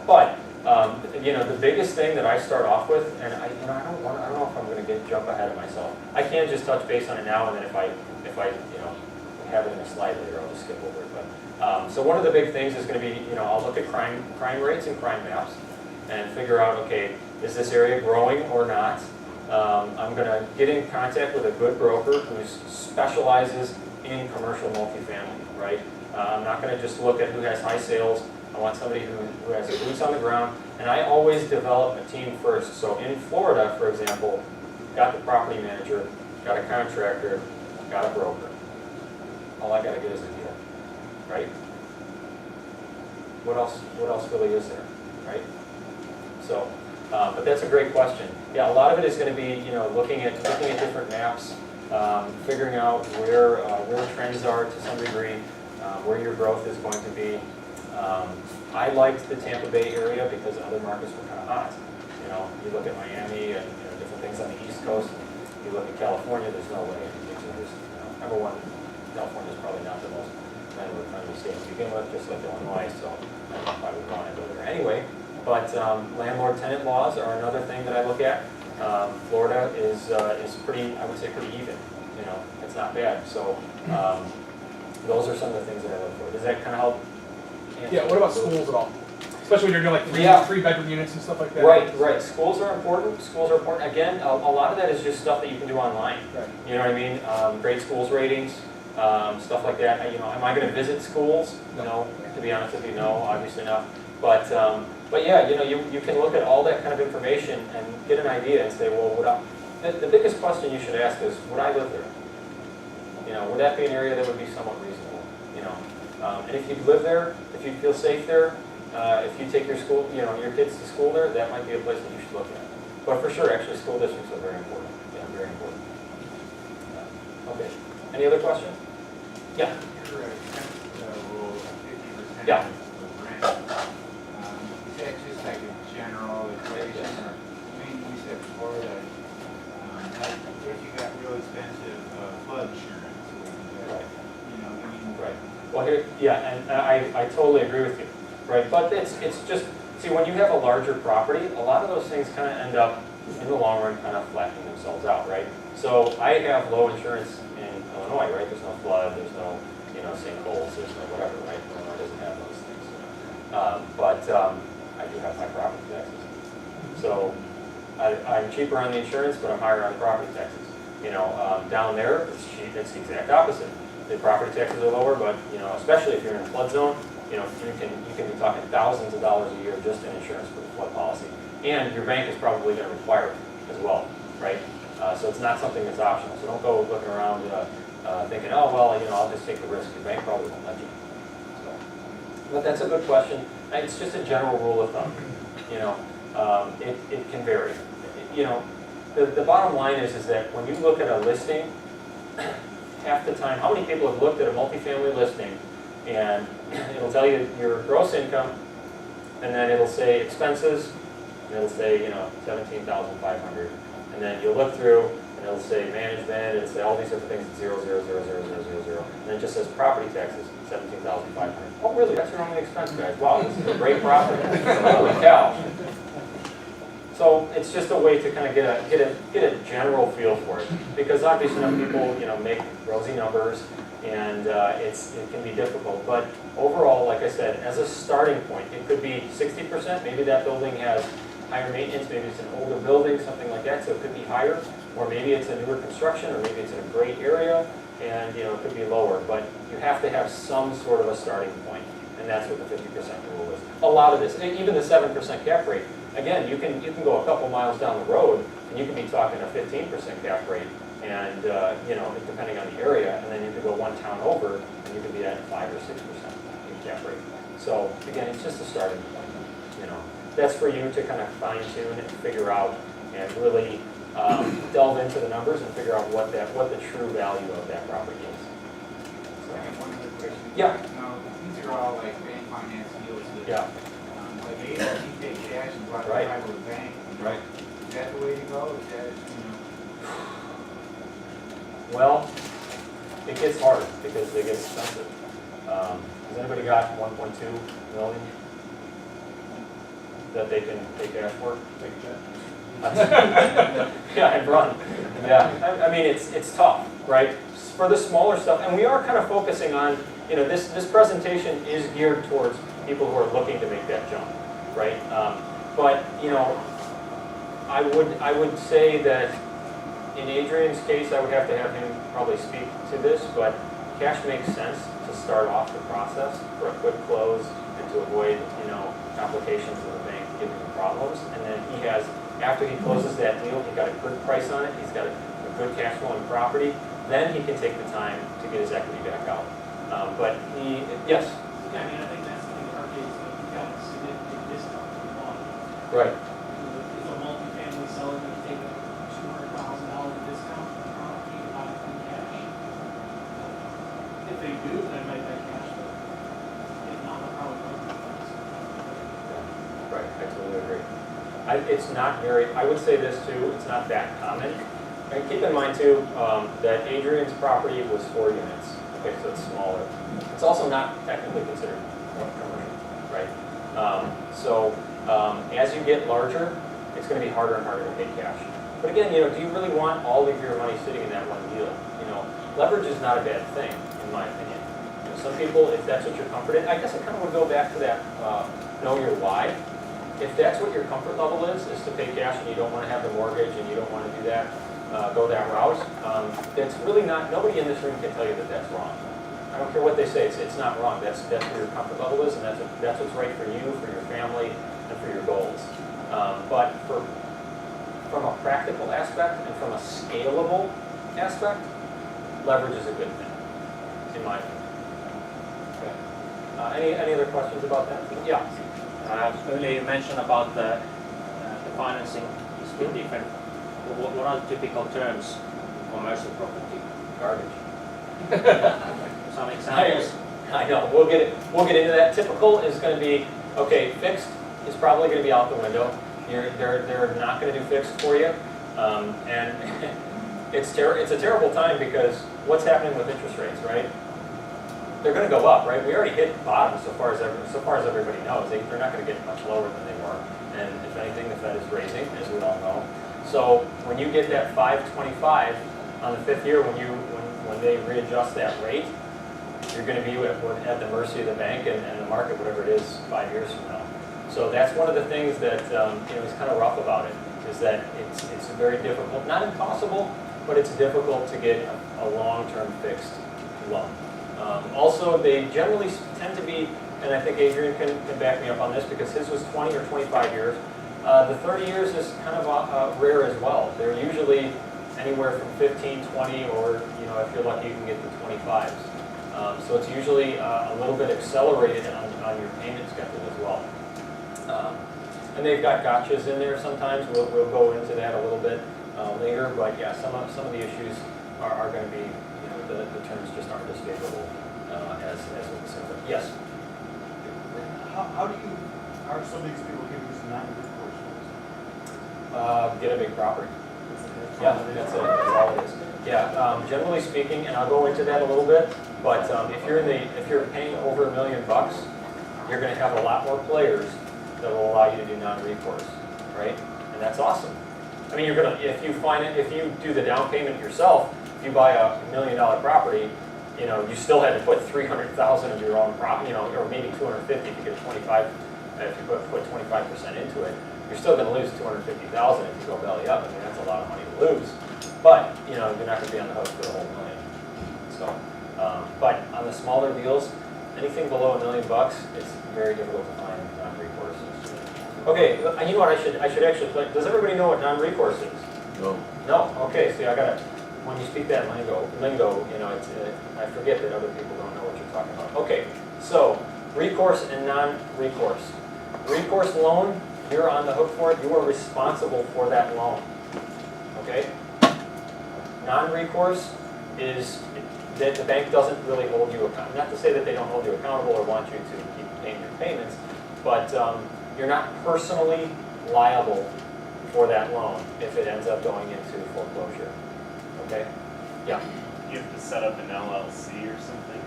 but the biggest thing that I start off with, and I don't know if I'm going to jump ahead of myself. I can just touch base on it now, and then if I have it in a slide later, I'll just skip over it. But so one of the big things is going to be, I'll look at crime rates and crime maps, and figure out, okay, is this area growing or not? I'm going to get in contact with a good broker who specializes in commercial multifamily, right? I'm not going to just look at who has high sales. I want somebody who has boots on the ground, and I always develop a team first. So in Florida, for example, got the property manager, got a contractor, got a broker. All I got to get is a deal, right? What else really is there, right? So, but that's a great question. Yeah, a lot of it is going to be, looking at different maps, figuring out where trends are to some degree, where your growth is going to be. I liked the Tampa Bay area because other markets were kind of hot. You look at Miami and different things on the East Coast. You look at California, there's no way. Number one, California is probably not the most landlord-friendly state to begin with, just like Illinois. So I don't know if I would want to go there anyway. But landlord-tenant laws are another thing that I look at. Florida is pretty, I would say, pretty even. It's not bad. So those are some of the things that I look for. Does that kind of help? Yeah. What about schools at all? Especially when you're doing like Yeah. 3-bedroom units and stuff like that. Right. Schools are important. Schools are important. Again, a lot of that is just stuff that you can do online. Right. You know what I mean? Grade schools ratings, stuff like that. You know, am I going to visit schools? No. To be honest with you, no. Obviously not. But yeah, you know, you can look at all that kind of information and get an idea and say, well, the biggest question you should ask is, would I live there? You know, would that be an area that would be somewhat reasonable? You know, and if you'd live there, if you feel safe there, if you take your kids to school there, that might be a place that you should look at. But for sure, actually, school districts are very important. Yeah, very important. Okay. Any other questions? Yeah. Your rule of 50% Yeah. of rent. Is that just like a general equation, or maybe you said Florida? Like if you got real expensive flood insurance, Right. you know, I mean. Right. Well, here, yeah, and I totally agree with you. Right, but it's just, see, when you have a larger property, a lot of those things kind of end up, in the long run, kind of flattening themselves out, right? So I have low insurance in Illinois, right? There's no flood, there's no, sinkholes, there's no whatever, right? Illinois doesn't have those things. But I do have high property taxes. So I'm cheaper on the insurance, but I'm higher on the property taxes. Down there, it's the exact opposite. The property taxes are lower, but, especially if you're in a flood zone, you can be talking thousands of dollars a year just in insurance for the flood policy. And your bank is probably going to require it as well, right? So it's not something that's optional. So don't go looking around thinking, oh, well, I'll just take the risk. Your bank probably won't let you. So, but that's a good question. It's just a general rule of thumb. It can vary. The bottom line is that when you look at a listing, half the time, how many people have looked at a multifamily listing and it'll tell you your gross income, and then it'll say expenses, and it'll say, $17,500. And then you'll look through, and it'll say management, it'll say all these different things, 0. And then it just says property taxes, $17,500. Oh, really? That's your only expense, guys. Wow, this is a great property. Holy cow. So it's just a way to kind of get a general feel for it, because obviously some people, make rosy numbers, and it can be difficult. But overall, like I said, as a starting point, it could be 60%. Maybe that building has higher maintenance. Maybe it's an older building, something like that. So it could be higher, or maybe it's a newer construction, or maybe it's in a great area, and it could be lower. But you have to have some sort of a starting point, and that's what the 50% rule is. A lot of this, even the 7% cap rate. Again, you can go a couple miles down the road, and you can be talking a 15% cap rate, and depending on the area, and then you could go one town over, and you could be at 5 or 6% in cap rate. So again, it's just a starting point. That's for you to kind of fine tune and figure out, and really delve into the numbers and figure out what the true value of that property is. So, One other question. Yeah. No, these are all like bank finance deals. Yeah. Like agency pay cash and block the Right. title of the bank. Right. Is that the way to go? Is that, Well, it gets hard because they get expensive. Has anybody got 1.2 million that they can pay cash for? Take a check. Yeah, and run. Yeah, I mean, it's tough, right? For the smaller stuff, and we are kind of focusing on, this presentation is geared towards people who are looking to make that jump, right? But, I would say that in Adrian's case, I would have to have him probably speak to this, but cash makes sense to start off the process for a quick close and to avoid, complications in the bank giving him problems. And then he has, after he closes that deal, he got a good price on it, he's got a good cash flowing property, then he can take the time to get his equity back out. But yes? Yeah, I think that's the thing in our case, we got a significant discount from the bond. Right. Is a multifamily seller going to take a $200,000 discount on the property and buy it in cash? If they do, then I might pay cash, but if not, I'll probably go. Right, I totally agree. It's not very, I would say this too, it's not that common. And keep in mind too, that Adrian's property was 4 units. Okay, so it's smaller. It's also not technically considered commercial, right? As you get larger, it's going to be harder and harder to pay cash. But again, do you really want all of your money sitting in that one deal? Leverage is not a bad thing, in my opinion. Some people, if that's what you're comforted in, I guess it kind of would go back to that know your why. If that's what your comfort level is to pay cash and you don't want to have the mortgage and you don't want to do that, go that route, that's really not, nobody in this room can tell you that that's wrong. I don't care what they say, it's not wrong. That's where your comfort level is, and that's what's right for you, for your family, and for your goals. But from a practical aspect and from a scalable aspect, leverage is a good thing, in my opinion. Okay. Any other questions about that? Yeah. Earlier you mentioned about the financing is a bit different. What are the typical terms for commercial property? Garbage. Some examples. I know. We'll get into that. Typical is going to be, okay, fixed is probably going to be out the window. They're not going to do fixed for you, and it's a terrible time because what's happening with interest rates, right? They're going to go up, right? We already hit bottom so far as everybody knows. They're not going to get much lower than they were, and if anything, the Fed is raising, as we all know. So when you get that 5.25 on the 5th year, when they readjust that rate, you're going to be at the mercy of the bank and the market, whatever it is, 5 years from now. So that's one of the things that is kind of rough about it, is that it's very difficult, not impossible, but it's difficult to get a long-term fixed loan. Also, they generally tend to be, and I think Adrian can back me up on this because his was 20 or 25 years. The 30 years is kind of rare as well. They're usually anywhere from 15, 20, or if you're lucky, you can get the 25s. So it's usually a little bit accelerated on your payment schedule as well. And they've got gotchas in there sometimes. We'll go into that a little bit later, but yeah, some of the issues are going to be, the terms just aren't as favorable as what we said. Yes? How are some of these people giving you some non-recourse loans? Get a big property. Yeah, that's all it is. Yeah, generally speaking, and I'll go into that a little bit, but if you're paying over $1 million, you're going to have a lot more players that will allow you to do non-recourse, right? And that's awesome. I mean, if you do the down payment yourself, if you buy a $1 million property, you still had to put $300,000 of your own property, or maybe $250,000 if you get 25. If you put 25% into it, you're still going to lose $250,000 if you go belly up. I mean, that's a lot of money to lose. But you're not going to be on the hook for the whole $1 million. So, but on the smaller deals, anything below $1 million, it's very difficult to find non-recourse. Okay, you know what? I should actually play. Does everybody know what non-recourse is? No. No. Okay. See, I gotta. When you speak that lingo, it's I forget that other people don't know what you're talking about. Okay. So recourse and non-recourse. Recourse loan, you're on the hook for it. You are responsible for that loan. Okay. Non-recourse is that the bank doesn't really hold you accountable. Not to say that they don't hold you accountable or want you to keep paying your payments, but you're not personally liable for that loan if it ends up going into foreclosure. Okay? Yeah. You have to set up an LLC or something?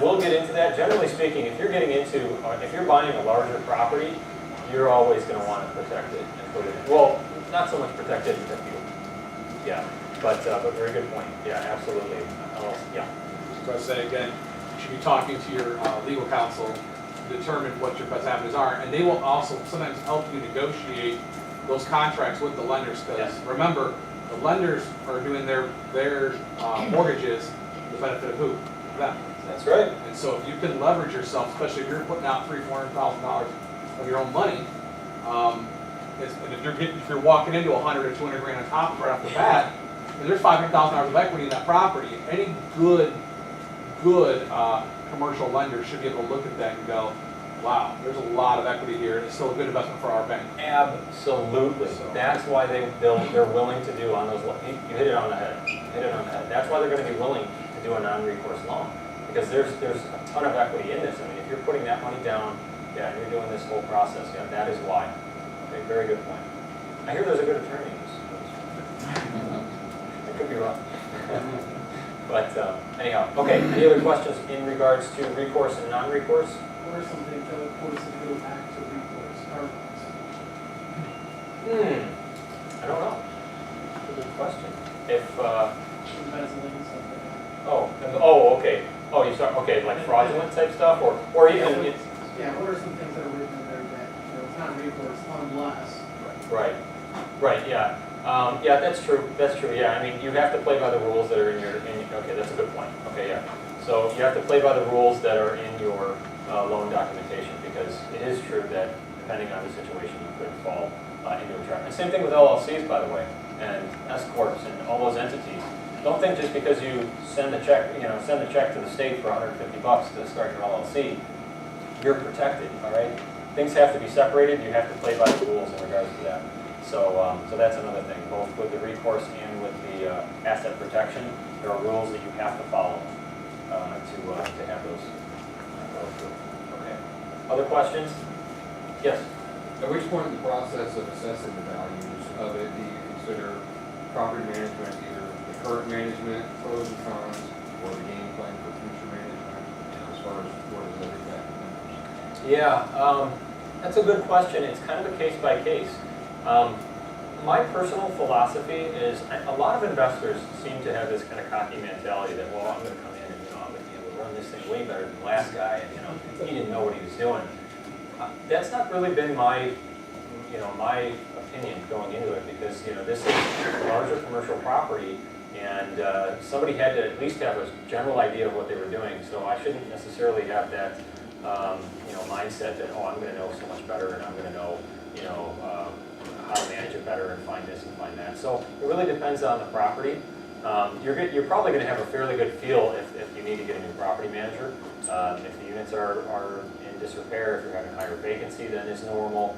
We'll get into that. Generally speaking, if you're getting into, if you're buying a larger property, you're always going to want to protect it and put it. Well, not so much protect it, protect you. Yeah. But very good point. Yeah, absolutely. Yeah. So I say again, you should be talking to your legal counsel to determine what your best avenues are, and they will also sometimes help you negotiate those contracts with the lenders. Because remember, the lenders are doing their mortgages for the benefit of who? Them. That's right. And so if you can leverage yourself, especially if you're putting out $300,000-$400,000 of your own money, and if you're walking into 100 or 200 grand on top of it right off the bat, and there's $500,000 of equity in that property, any good commercial lender should be able to look at that and go, wow, there's a lot of equity here, and it's still a good investment for our bank. Absolutely. That's why they're willing to do on those. You hit it on the head. Hit it on the head. That's why they're going to be willing to do a non-recourse loan, because there's a ton of equity in this. I mean, if you're putting that money down, yeah, and you're doing this whole process, yeah, that is why. Okay, very good point. I hear there's a good attorney in this. I could be wrong. But anyhow, okay, any other questions in regards to recourse and non-recourse? What are some things that would force us to go back to recourse? I don't know. That's a good question. If Embezzling, stuff like that. okay. Oh, you start, okay, like fraudulent type stuff, or even. Yeah, what are some things that are it's unless. Right, right, yeah. Yeah, that's true, yeah. I mean, you have to play by the rules that are okay, that's a good point. Okay, yeah. So you have to play by the rules that are in your loan documentation, because it is true that depending on the situation, you could fall into a trap. And same thing with LLCs, by the way, and S corps and all those entities. Don't think just because you send the check to the state for $150 to start your LLC, you're protected. All right. Things have to be separated. You have to play by the rules in regards to that. So, so that's another thing. Both with the recourse and with the asset protection, there are rules that you have to follow to have those go through. Okay. Other questions? Yes. At which point in the process of assessing the values of it do you consider property management, either the current management, pros and cons, or the game plan for future management, as far as what is other factor numbers? Yeah, that's a good question. It's kind of a case by case. My personal philosophy is a lot of investors seem to have this kind of cocky mentality that, well, I'm going to come in and I'm going to be able to run this thing way better than the last guy, and he didn't know what he was doing. That's not really been my opinion going into it, because this is a larger commercial property, and somebody had to at least have a general idea of what they were doing. So I shouldn't necessarily have that mindset that, oh, I'm going to know so much better, and I'm going to know how to manage it better and find this and find that. So it really depends on the property. You're probably going to have a fairly good feel if you need to get a new property manager. If the units are in disrepair, if you're having higher vacancy than is normal.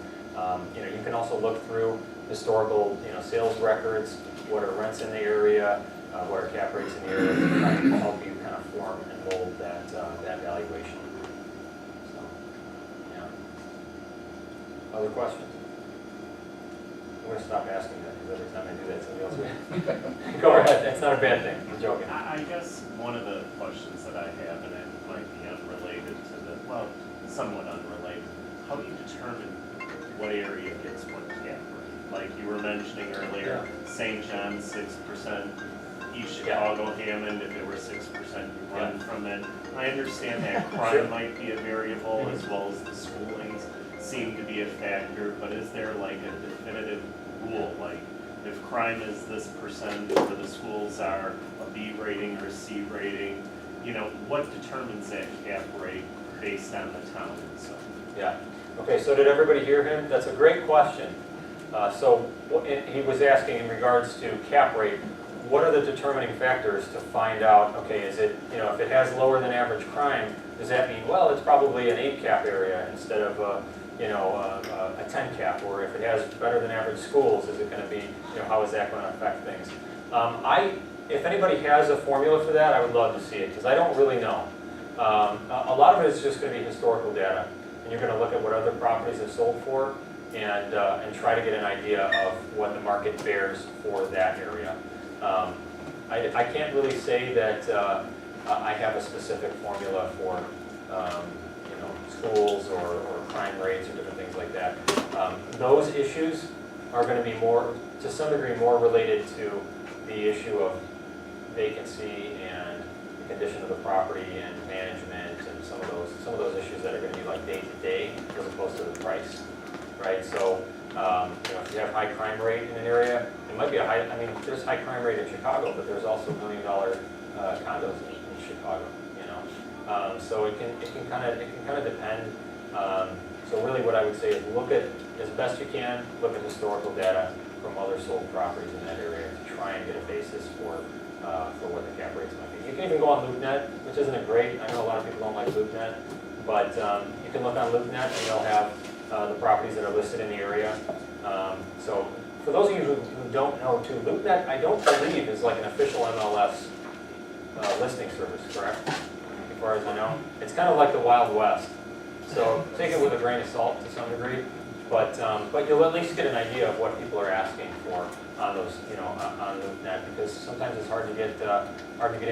You can also look through historical sales records, what are rents in the area, what are cap rates in the area, to try to help you kind of form and mold that valuation. So, yeah. Other questions? I'm going to stop asking that, because every time I do that, somebody else will. Go ahead, that's not a bad thing, I'm joking. I guess one of the questions that I have, and it might be unrelated to well, somewhat unrelated, how do you determine what area gets what cap rate? Like you were mentioning earlier, St. John 6%, East Chicago, Hammond, if it were 6%, you run from it. I understand that crime might be a variable, as well as the schoolings seem to be a factor, but is there like a definitive rule? Like if crime is this percent, or the schools are a B rating or a C rating, what determines that cap rate based on the town and so? Yeah. Okay, so did everybody hear him? That's a great question. So he was asking in regards to cap rate, what are the determining factors to find out, okay, is it, if it has lower than average crime, does that mean, well, it's probably an 8 cap area instead of a 10 cap? Or if it has better than average schools, is it going to be, how is that going to affect things? If anybody has a formula for that, I would love to see it, because I don't really know. A lot of it is just going to be historical data, and you're going to look at what other properties have sold for, and try to get an idea of what the market bears for that area. I can't really say that I have a specific formula for schools or crime rates or different things like that. Those issues are going to be to some degree, more related to the issue of vacancy and the condition of the property and management and some of those issues that are going to be like day to day as opposed to the price, right? So if you have high crime rate in an area, it might be there's high crime rate in Chicago, but there's also $1 million condos in Chicago, so it can kind of depend. So really what I would say is look at, as best you can, look at historical data from other sold properties in that area to try and get a basis for what the cap rates might be. You can even go on LoopNet, which isn't a great, I know a lot of people don't like LoopNet, but you can look on LoopNet and they'll have the properties that are listed in the area. So for those of you who don't know too, LoopNet, I don't believe is like an official MLS listing service, correct? As far as I know. It's kind of like the Wild West. So take it with a grain of salt to some degree, but you'll at least get an idea of what people are asking for on those, on LoopNet, because sometimes it's hard to get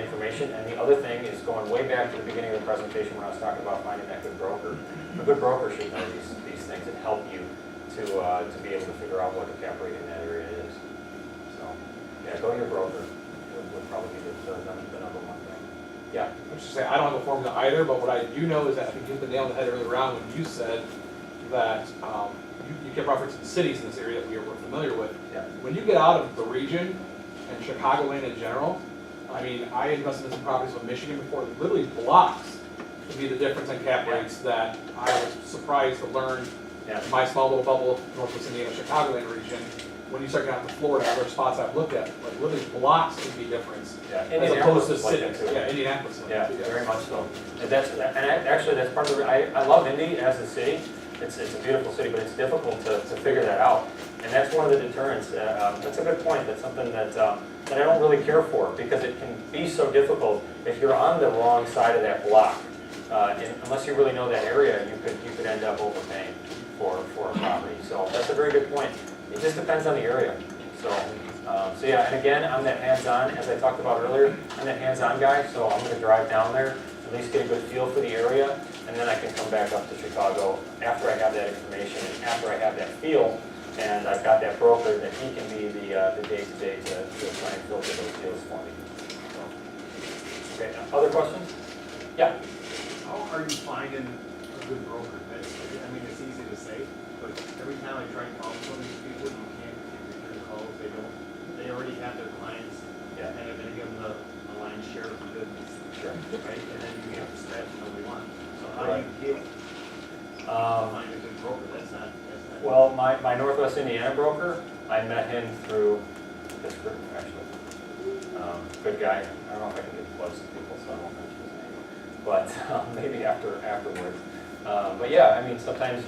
information. And the other thing is going way back to the beginning of the presentation when I was talking about finding that good broker. A good broker should know these things and help you to be able to figure out what the cap rate in that area is. So yeah, go to your broker would probably be the number one thing. Yeah. I should say, I don't have a formula either, but what I do know is that I think you hit the nail on the head earlier on when you said that you kept referencing the cities in this area that we're familiar with. Yeah. When you get out of the region and Chicagoland in general, I mean, I invested in some properties in Michigan before, literally blocks would be the difference in cap rates that I was surprised to learn in my small little bubble, Northwest Indiana, Chicagoland region. When you start getting out to Florida, other spots I've looked at, like literally blocks can be difference. Yeah, As opposed to Indianapolis is like cities. that too. Yeah, Indianapolis. Yeah, very much so. And actually, that's part of the, I love Indy as a city. It's a beautiful city, but it's difficult to figure that out. And that's one of the deterrents. That's a good point. That's something that I don't really care for, because it can be so difficult if you're on the wrong side of that block. And unless you really know that area, you could end up overpaying for a property. So that's a very good point. It just depends on the area. So yeah, and again, I'm that hands-on, as I talked about earlier, I'm that hands-on guy, so I'm going to drive down there, at least get a good feel for the area, and then I can come back up to Chicago after I have that information and after I have that feel, and I've got that broker that he can be the day-to-day to try and filter those deals for me. So, okay, other questions? Yeah. How are you finding a good broker? I mean, it's easy to say, but every time I try and call some of these people, you can't return calls. They already have their clients, and they're going to give them the lion's share of the business. Sure. Right? And then you have to scratch what we want. So how do you get find a good broker? That's not. Well, my Northwest Indiana broker, I met him through this group, actually. Good guy. I don't know if I can get close to people, so I won't mention his name. But maybe afterwards. But yeah, I mean, sometimes,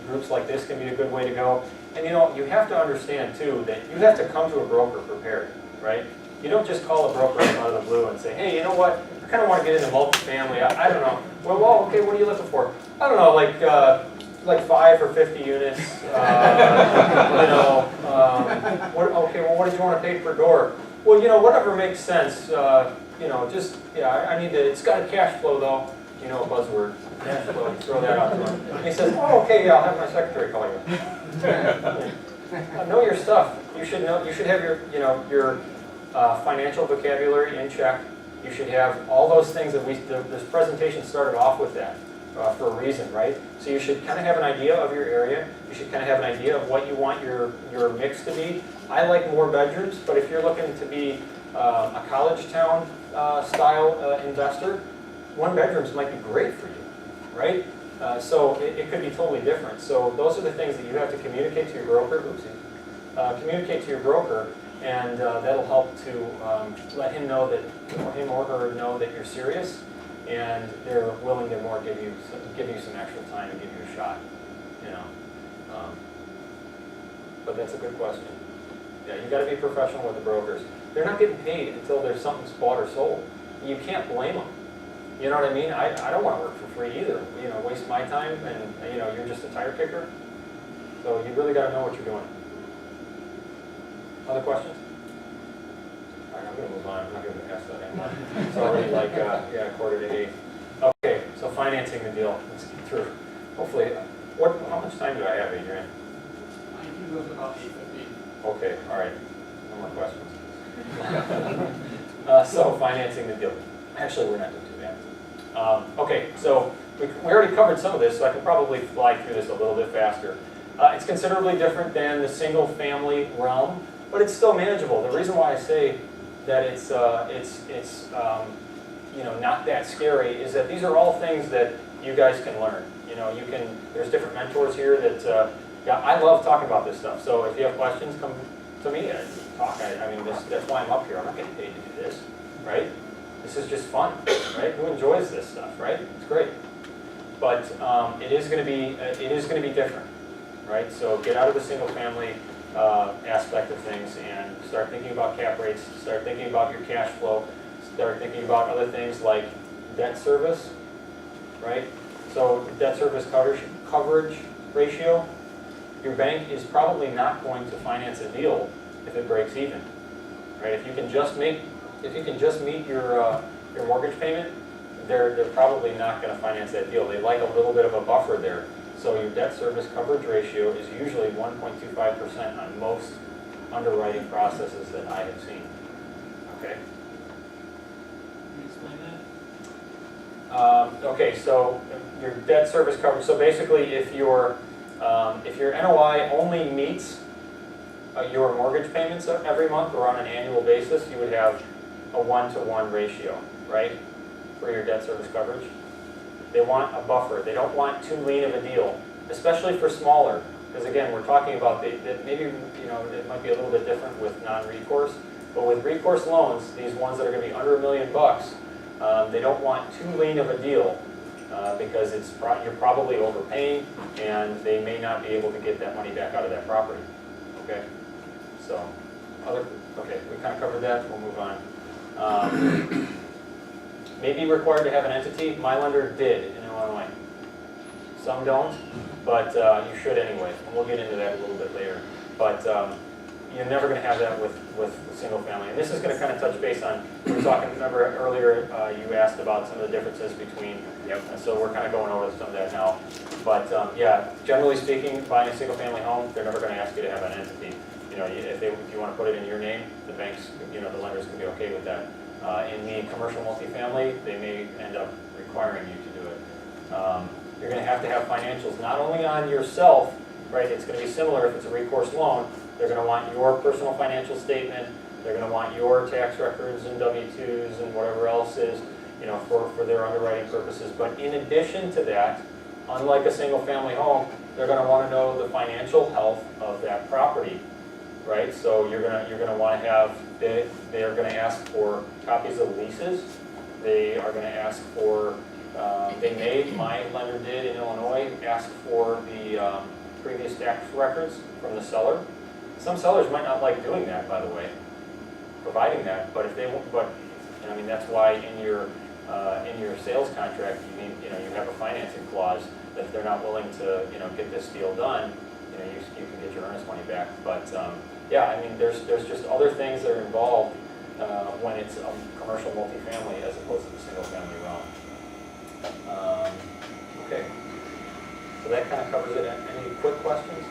groups like this can be a good way to go. And you have to understand too, that you have to come to a broker prepared, right? You don't just call a broker out of the blue and say, hey, you know what, I kind of want to get into multifamily. I don't know. Well, okay, what are you looking for? I don't know, like 5 or 50 units. Okay, well, what did you want to pay per door? Well, whatever makes sense. I need to. It's got a cash flow though. A buzzword. Cash flow. Throw that out to him. And he says, oh, okay, yeah, I'll have my secretary call you. Know your stuff. You should know. You should have your financial vocabulary in check. You should have all those things that this presentation started off with that for a reason, right? So you should kind of have an idea of your area. You should kind of have an idea of what you want your mix to be. I like more bedrooms, but if you're looking to be a college town style investor, 1 bedrooms might be great for you, right? So it could be totally different. So those are the things that you have to communicate to your broker. Communicate to your broker, and that'll help to let him know that, or him or her know that you're serious, and they're willing to give you some extra time and give you a shot. But that's a good question. Yeah, you got to be professional with the brokers. They're not getting paid until there's something bought or sold. You can't blame them. You know what I mean? I don't want to work for free either. Waste my time, and you're just a tire kicker. So you really got to know what you're doing. Other questions? All right, I'm going to move on. I'm not going to ask that anymore. It's already like 7:45. Okay, so financing the deal. Let's get through. Hopefully, how much time do I have, Adrian? I think it goes about 8:50. Okay, all right. No more questions. So financing the deal. Actually, we're not doing too bad. Okay, so we already covered some of this, so I can probably fly through this a little bit faster. It's considerably different than the single-family realm, but it's still manageable. The reason why I say that it's not that scary is that these are all things that you guys can learn. There's different mentors here that. I love talking about this stuff. So if you have questions, come to me and talk. That's why I'm up here. I'm not getting paid to do this, right? This is just fun, right? Who enjoys this stuff, right? It's great. But it is going to be different, right? So get out of the single family aspect of things and start thinking about cap rates. Start thinking about your cash flow. Start thinking about other things like debt service, right? So debt service coverage ratio. Your bank is probably not going to finance a deal if it breaks even, right? If you can just meet your mortgage payment, they're probably not going to finance that deal. They like a little bit of a buffer there. So your debt service coverage ratio is usually 1.25% on most underwriting processes that I have seen. Okay. Can you explain that? Okay, so your debt service coverage. So basically, if your If your NOI only meets your mortgage payments every month or on an annual basis, you would have a 1-to-1 ratio, right, for your debt service coverage. They want a buffer. They don't want too lean of a deal, especially for smaller. Because again, we're talking about that maybe it might be a little bit different with non-recourse, but with recourse loans, these ones that are going to be under $1 million, they don't want too lean of a deal because you're probably overpaying, and they may not be able to get that money back out of that property. Okay, so okay, we kind of covered that. We'll move on. May be required to have an entity. My lender did in Illinois. Some don't, but you should anyway. And we'll get into that a little bit later. But you're never going to have that with single family. And this is going to kind of touch base on, we were talking, remember earlier you asked about some of the differences between, and so we're kind of going over some of that now. But yeah, generally speaking, buying a single family home, they're never going to ask you to have an entity. If you want to put it in your name, the banks, the lenders can be okay with that. In the commercial multifamily, they may end up requiring you to do it. You're going to have financials, not only on yourself, right? It's going to be similar if it's a recourse loan. They're going to want your personal financial statement. They're going to want your tax records and W-2s and whatever else is, for their underwriting purposes. But in addition to that, unlike a single family home, they're going to want to know the financial health of that property, right? So you're going to want to have, they are going to ask for copies of leases. They are going to ask for, my lender did in Illinois, ask for the previous tax records from the seller. Some sellers might not like doing that, by the way, providing that, but if they, that's why in your sales contract, you have a financing clause that if they're not willing to, get this deal done, you can get your earnest money back. But yeah, there's just other things that are involved when it's a commercial multifamily as opposed to the single family realm. Okay, so that kind of covers it. Any quick questions?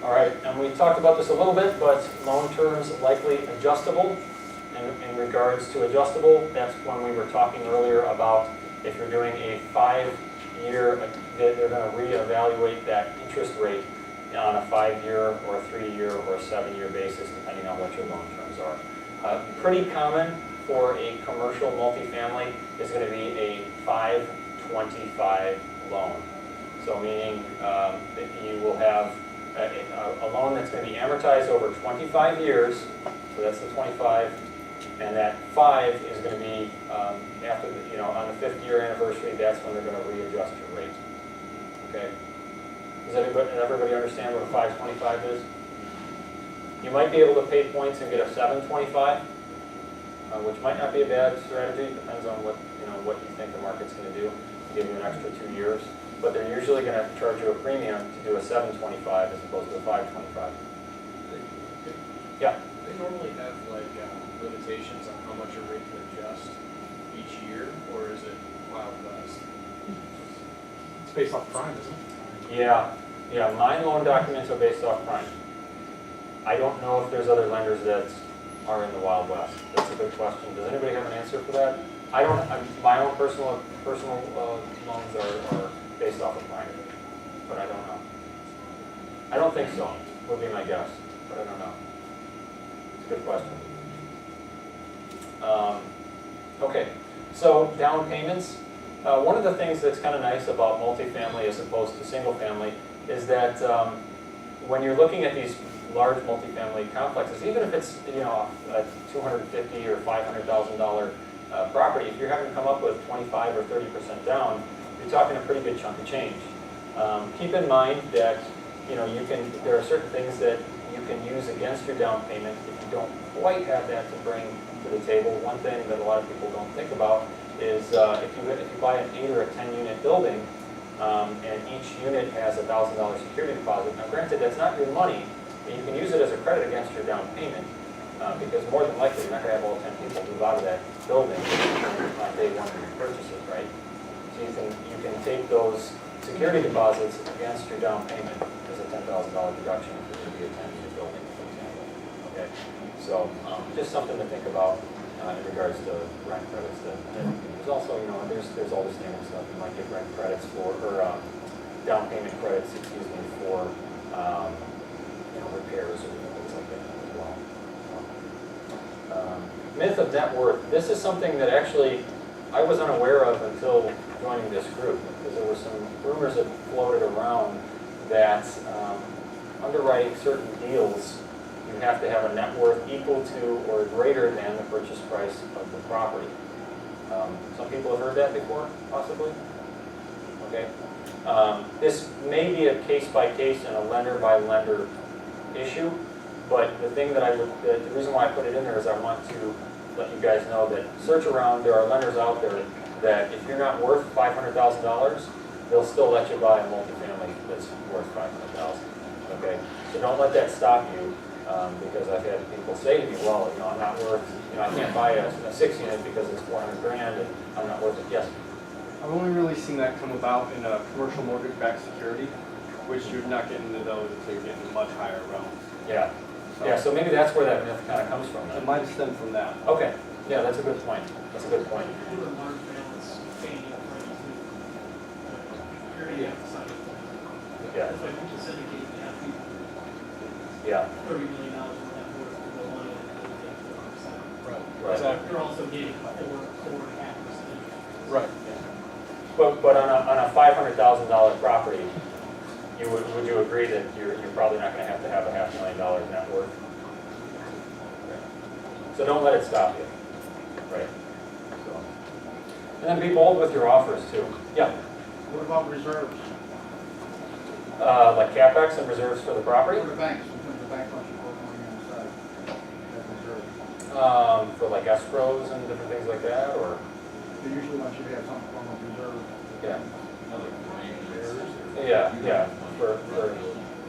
All right, and we talked about this a little bit, but loan terms likely adjustable. And in regards to adjustable, that's when we were talking earlier about if you're doing a 5-year, they're going to reevaluate that interest rate on a 5-year or a 3-year or a 7-year basis, depending on what your loan terms are. Pretty common for a commercial multifamily is going to be a 5-25 loan. So meaning that you will have a loan that's going to be amortized over 25 years, so that's the 25, and that 5 is going to be after on the 5th year anniversary, that's when they're going to readjust your rate. Okay? Does everybody understand what a 525 is? You might be able to pay points and get a 725, which might not be a bad strategy. Depends on what you think the market's going to do. Give you an extra 2 years, but they're usually going to charge you a premium to do a 725 as opposed to a 525. Yeah. They normally have limitations on how much a rate can adjust each year, or is it Wild West? It's based off prime, isn't it? Yeah. My loan documents are based off prime. I don't know if there's other lenders that are in the Wild West. That's a good question. Does anybody have an answer for that? I don't. My own personal loans are based off of prime, but I don't know. I don't think so. Would be my guess, but I don't know. It's a good question. Okay, so down payments. One of the things that's kind of nice about multifamily as opposed to single family is that when you're looking at these large multifamily complexes, even if it's a $250,000 or $500,000 property, if you're having to come up with 25 or 30% down, you're talking a pretty good chunk of change. Keep in mind that there are certain things that you can use against your down payment if you don't quite have that to bring to the table. One thing that a lot of people don't think about is if you buy an 8 or a 10 unit building and each unit has a $1,000 security deposit. Now granted, that's not your money, but you can use it as a credit against your down payment because more than likely you're not going to have all 10 people move out of that building on day one of your purchases, right? So you can take those security deposits against your down payment as a $10,000 deduction if it would be a 10 unit building, for example. Okay, so just something to think about. in regards to rent credits. There's also, you know, there's all the standard stuff. You might get rent credits for, or down payment credits, excuse me, for, you know, repairs or things like that as well. Myth of net worth. This is something that actually I was unaware of until joining this group, because there were some rumors that floated around that underwriting certain deals, you have to have a net worth equal to or greater than the purchase price of the property. Some people have heard that before, possibly? Okay. This may be a case-by-case and a lender-by-lender issue, but the thing that the reason why I put it in there is I want to let you guys know that search around. There are lenders out there that if you're not worth $500,000, they'll still let you buy a multifamily that's worth $500,000. Okay, so don't let that stop you, because I've had people say to me, well, you know, I'm not worth, you know, I can't buy a 6 unit because it's 400 grand and I'm not worth it. Yes. I've only really seen that come about in a commercial mortgage-backed security, which you're not getting into those until you're getting much higher realm. Yeah. Yeah, so maybe that's where that myth kind of comes from. It might have stemmed from that. Okay. Yeah, that's a good point. That's a good point. Yeah. Yeah. Yeah. $30 million worth of worth money and Right. Right. They're also getting 4.5%. Right. Yeah. But on a $500,000 property, would you agree that you're probably not going to have a $500,000 net worth? Right. So don't let it stop you. Right. So. And then be bold with your offers too. Yeah. What about reserves? Like CapEx and reserves for the property? For the banks, in terms of bank function, put money on the side as reserves. For like escrows and different things like that, or? They usually want you to have some form of reserve. Yeah. Yeah.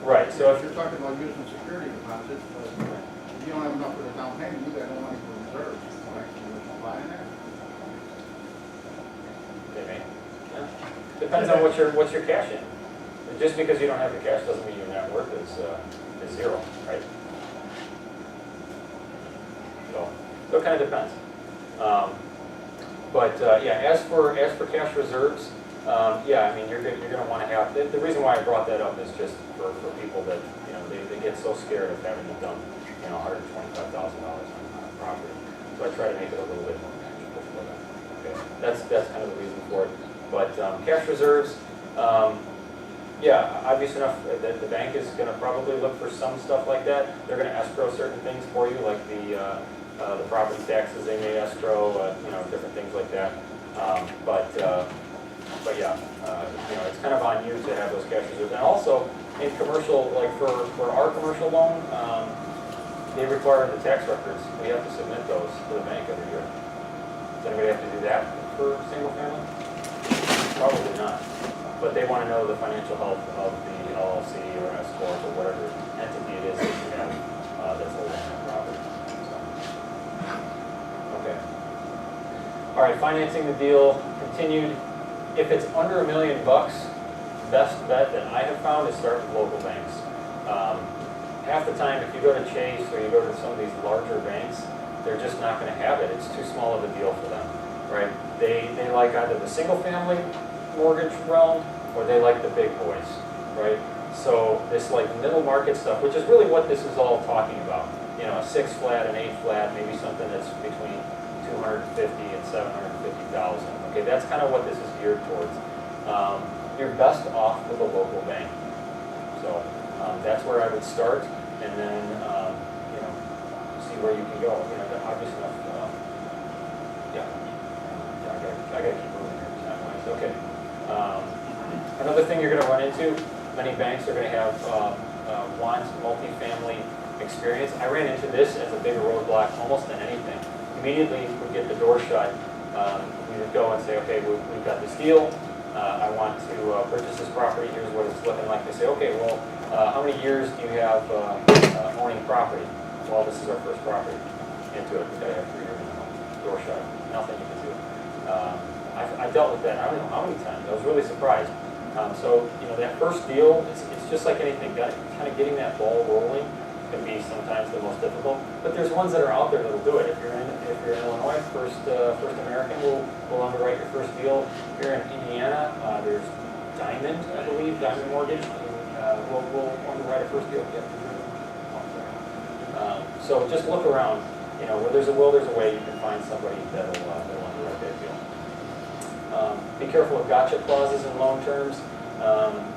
Right. So if you're talking about using security deposits, but if you don't have enough for the down payment, you got no money for reserves. Buying there. Maybe. Yeah. Depends on what's your cash in. Just because you don't have the cash doesn't mean your net worth is zero, right? So it kind of depends. Yeah, as for cash reserves, yeah, I mean you're going to want to have. The reason why I brought that up is just for people that they get so scared of having to dump $125,000 on a property. So I try to make it a little bit more manageable for them. Okay, that's kind of the reason for it. But cash reserves. Yeah, obvious enough that the bank is going to probably look for some stuff like that. They're going to escrow certain things for you, like the property taxes they may escrow, different things like that. But yeah, it's kind of on you to have those cash reserves. And also in commercial, like for our commercial loan, they require the tax records. We have to submit those to the bank every year. Does anybody have to do that for single family? Probably not. But they want to know the financial health of the LLC or S corp or whatever entity it is that you have that's holding that property. So. Okay. All right, financing the deal continued. If it's under $1 million, best bet that I have found is start with local banks. Half the time, if you go to Chase or you go to some of these larger banks, they're just not going to have it. It's too small of a deal for them, right? They like either the single family mortgage realm, or they like the big boys, right? So this like middle market stuff, which is really what this is all talking about. A 6 flat, an 8 flat, maybe something that's between $250,000 and $750,000. Okay, that's kind of what this is geared towards. You're best off with a local bank. So that's where I would start, and then see where you can go. Obvious enough. I got to keep moving here. Time-wise. Okay. Another thing you're going to run into, many banks are going to have want multifamily experience. I ran into this as a bigger roadblock almost than anything. Immediately we get the door shut, we would go and say, okay, we've got this deal. I want to purchase this property. Here's what it's looking like. They say, okay, well, how many years do you have owning property? Well, this is our first property into it. We've got to have 3 years door shut. Nothing you can do. I dealt with that, I don't know how many times. I was really surprised. So, that first deal, it's just like anything, kind of getting that ball rolling. can be sometimes the most difficult. But there's ones that are out there that'll do it. If you're in Illinois, First American will underwrite your first deal. Here in Indiana, there's Diamond, I believe, Diamond Mortgage, will underwrite a first deal. So just look around. You know, where there's a will, there's a way. You can find somebody that'll underwrite that deal. Be careful of gotcha clauses in loan terms.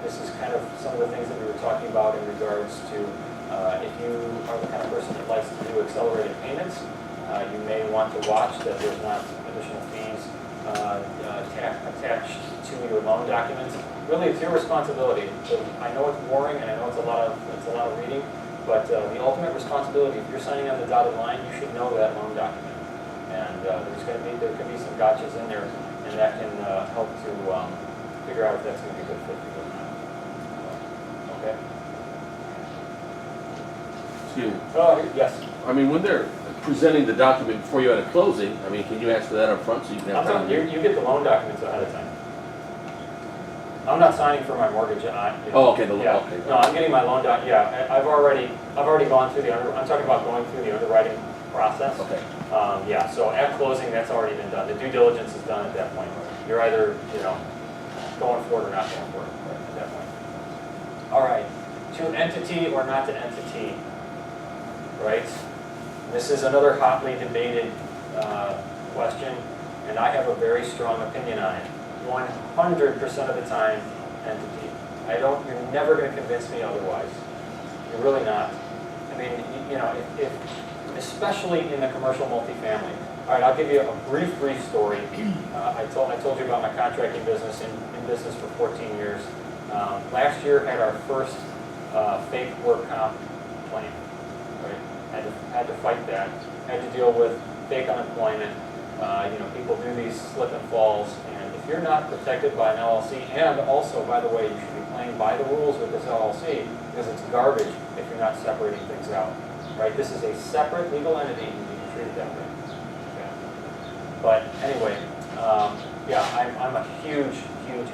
This is kind of some of the things that we were talking about in regards to if you are the kind of person that likes to do accelerated payments, you may want to watch that there's not additional fees attached to your loan documents. Really, it's your responsibility. So I know it's boring and I know it's a lot of reading, but the ultimate responsibility, if you're signing on the dotted line, you should know that loan document. And there could be some gotchas in there, and that can help to figure out if that's going to be a good fit for you or not. Okay. Excuse me. Oh, yes. I mean, when they're presenting the document before you at a closing, I mean, can you ask for that up front so you can have I'm time? telling you, you get the loan documents ahead of time. I'm not signing for my mortgage. Oh, okay, okay. No, I'm getting my loan doc. Yeah, I've already gone through I'm talking about going through the underwriting process. Okay. Yeah. So at closing, that's already been done. The due diligence is done at that point. You're either going for it or not going for it at that point. All right. To entity or not to entity, right? This is another hotly debated question, and I have a very strong opinion on it. 100% of the time, entity. You're never going to convince me otherwise. You're really not. I mean, if especially in the commercial multifamily. All right, I'll give you a brief story. I told you about my contracting business, in business for 14 years. Last year had our first fake work comp claim. Right? Had to fight that. Had to deal with fake unemployment. People do these slip and falls, and if you're not protected by an LLC, and also, by the way, you should be playing by the rules with this LLC because it's garbage if you're not separating things out. Right? This is a separate legal entity, and you need to treat it that way. Okay. But anyway, I'm a huge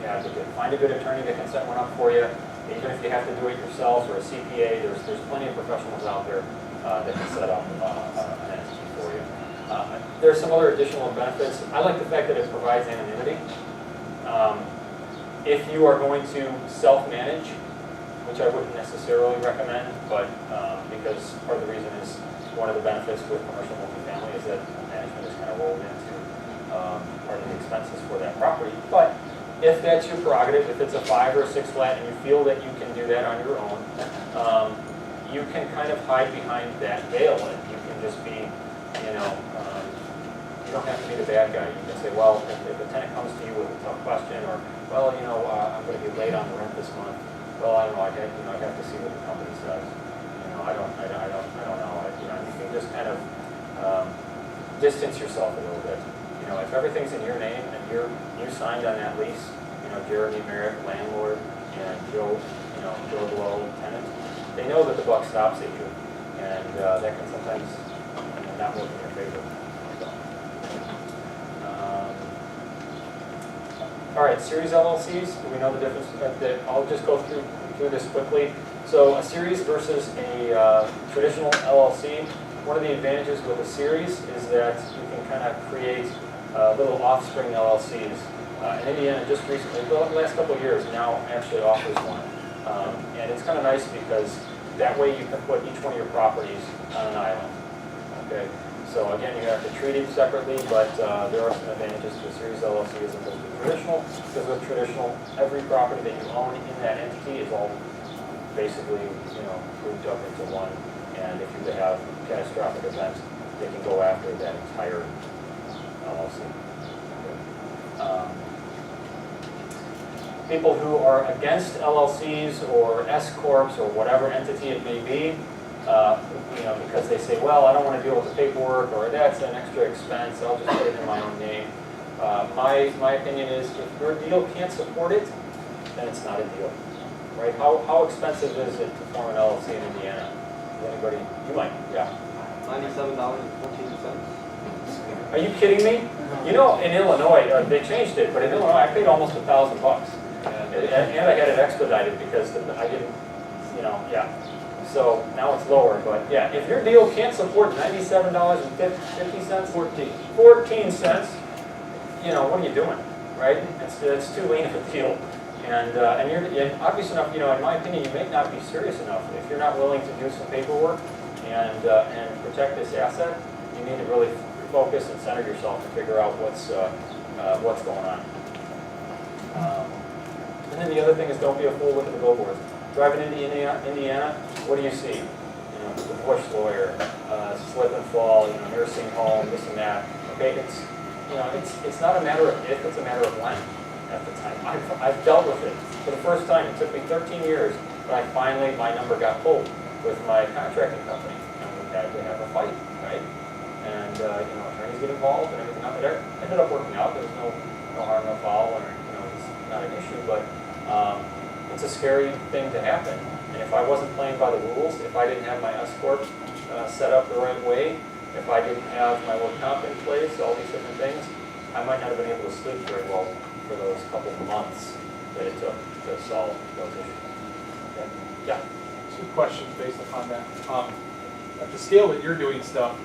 advocate. Find a good attorney that can set one up for you, even if you have to do it yourself or a CPA. There's plenty of professionals out there that can set up an entity for you. There are some other additional benefits. I like the fact that it provides anonymity. If you are going to self-manage, which I wouldn't necessarily recommend, but because part of the reason is one of the benefits with commercial multifamily is that management is kind of rolled into part of the expenses for that property. But if that's your prerogative, if it's a 5 or a 6 flat and you feel that you can do that on your own, you can kind of hide behind that veil and you can just be, you don't have to be the bad guy. You can say, well, if a tenant comes to you with a tough question, or, well, I'm going to be late on the rent this month. Well, I don't know. I have to see what the company says. I don't know. You can just kind of distance yourself a little bit. If everything's in your name and you signed on that lease, Jeremy Merrick, landlord, and Joe Blow, tenant, they know that the buck stops at you, and that can sometimes not work in your favor. All right, series LLCs. Do we know the difference? I'll just go through this quickly. So a series versus a traditional LLC. One of the advantages with a series is that you can kind of create little offspring LLCs. In Indiana, just recently, the last couple of years, now actually offers one. And it's kind of nice because that way you can put each one of your properties on an island. Okay. So again, you have to treat it separately, but there are some advantages to a series LLC as opposed to traditional. Because with traditional, every property that you own in that entity is all basically, grouped up into one. And if you have catastrophic events, they can go after that entire LLC. People who are against LLCs or S corps or whatever entity it may be, because they say, well, I don't want to deal with the paperwork, or that's an extra expense, I'll just put it in my own name. My opinion is, if your deal can't support it, then it's not a deal, right? How expensive is it to form an LLC in Indiana? Anybody? You might, yeah. $97.14. Are you kidding me? In Illinois, they changed it, but in Illinois, I paid almost $1,000. And I had it expedited because I didn't, yeah. So now it's lower, but yeah, if your deal can't support $97.50, 14 cents, you know, what are you doing, right? It's too lean of a deal. And obvious enough, you know, in my opinion, you may not be serious enough. If you're not willing to do some paperwork and protect this asset, you need to really focus and center yourself and figure out what's going on. And then the other thing is, don't be a fool. Look at the billboards. Driving into Indiana, what do you see? You know, divorce lawyer, slip and fall, you know, nursing home, this and that. Okay, it's not a matter of if, it's a matter of when. At the time, I've dealt with it for the first time. It took me 13 years, but my number got pulled with my contracting company, and we had to have a fight, right? And you know, attorneys get involved and everything. It ended up working out. There was no harm, no foul, or you know, it's not an issue. But it's a scary thing to happen. And if I wasn't playing by the rules, if I didn't have my S corp set up the right way, if I didn't have my work comp in place, all these different things, I might not have been able to sleep very well for those couple of months that it took to solve those issues. Okay. Yeah. 2 questions based upon that. At the scale that you're doing stuff,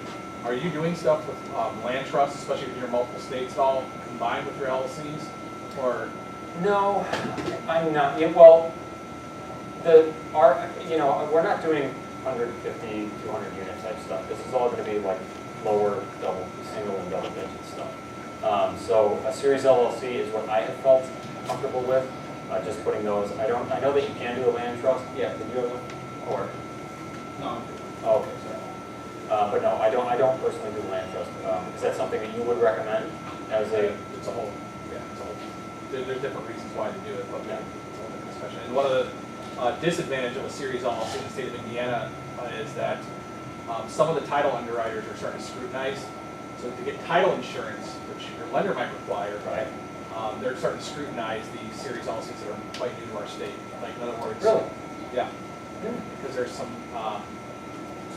are you doing stuff with land trusts, especially if you're in multiple states, all combined with your LLCs? Or no, I'm not. Yeah, well, you know, we're not doing 150, 200 unit type stuff. This is all going to be like lower single and double digit stuff. So a series LLC is what I have felt comfortable with. Just putting those. I know that you can do a land trust. Yeah, did you have one? Or no? Oh, okay, sorry. But no, I don't personally do land trust. Is that something that you would recommend as a? It's a whole. Yeah, it's a whole. There's different reasons why to do it, but yeah, it's a whole different discussion. And one of the disadvantage of a series LLC in the state of Indiana is that some of the title underwriters are starting to scrutinize. So to get title insurance, which your lender might require, right? They're starting to scrutinize the series LLCs that are quite new to our state. Like in other words, really, yeah, because there's some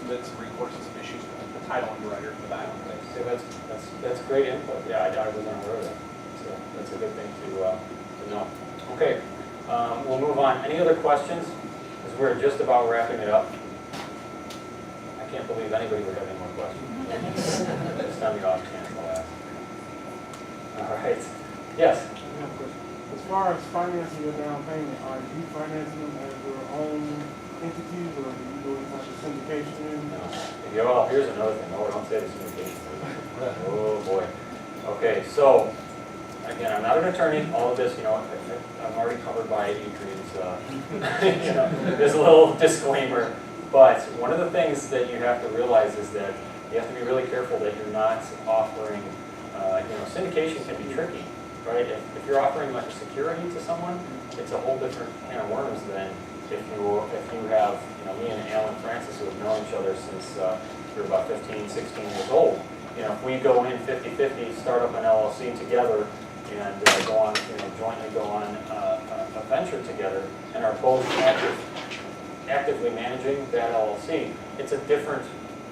recourse and some issues with the title underwriter in the back. So that's great input. Yeah, I wasn't aware of that. So that's a good thing to know. Okay, we'll move on. Any other questions? Because we're just about wrapping it up. I can't believe anybody would have any more questions. This time the off chance I'll ask. All right. Yes? As far as financing your down payment, are you financing them as your own entities, or are you doing like a syndication? No. Here's another thing. Oh, don't say the syndication. Oh boy. Okay, so again, I'm not an attorney. All of this, you know, I'm already covered by Adrian's. You know, there's a little disclaimer. But one of the things that you have to realize is that you have to be really careful that you're not offering. You know, syndication can be tricky. Right? If you're offering like a security to someone, it's a whole different can of worms than if you have, you know, me and Alan Francis, who have known each other since we were about 15, 16 years old. You know, if we go in 50-50, start up an LLC together, and go on, you know, jointly go on a venture together, and are both actively managing that LLC, it's a different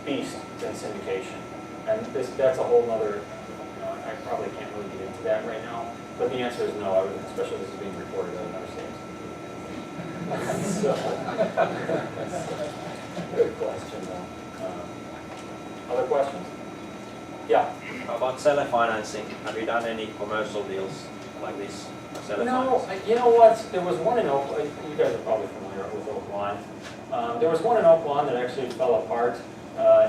beast than syndication, and that's a whole nother. I probably can't really get into that right now, but the answer is no. I would, especially this is being recorded, I would never say it. So, good question, though. Other questions? Yeah. About seller financing, have you done any commercial deals like this? No, you know what? There was one in Oak. You guys are probably familiar with Oak Lawn. There was one in Oak Lawn that actually fell apart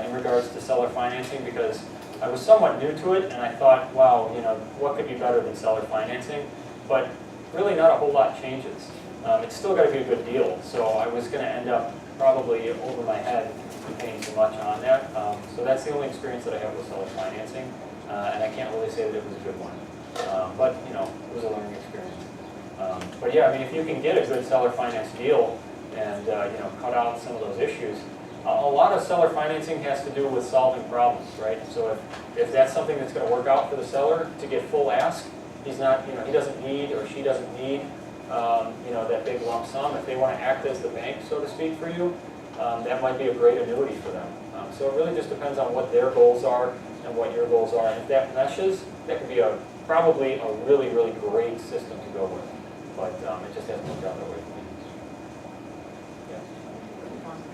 in regards to seller financing because I was somewhat new to it, and I thought, wow, you know, what could be better than seller financing? But really not a whole lot changes. It's still got to be a good deal, so I was going to end up probably over my head paying too much on that. So that's the only experience that I have with seller financing, and I can't really say that it was a good one. But, you know, it was a learning experience. But yeah, I mean, if you can get a good seller finance deal and, you know, cut out some of those issues, a lot of seller financing has to do with solving problems, right? So if that's something that's going to work out for the seller to get full ask, he's not, you know, he doesn't need or she doesn't need, you know, that big lump sum. If they want to act as the bank, so to speak, for you, that might be a great annuity for them. So it really just depends on what their goals are and what your goals are. And if that meshes, that could be probably a really, really great system to go with. But it just hasn't worked out that way for me. Yeah.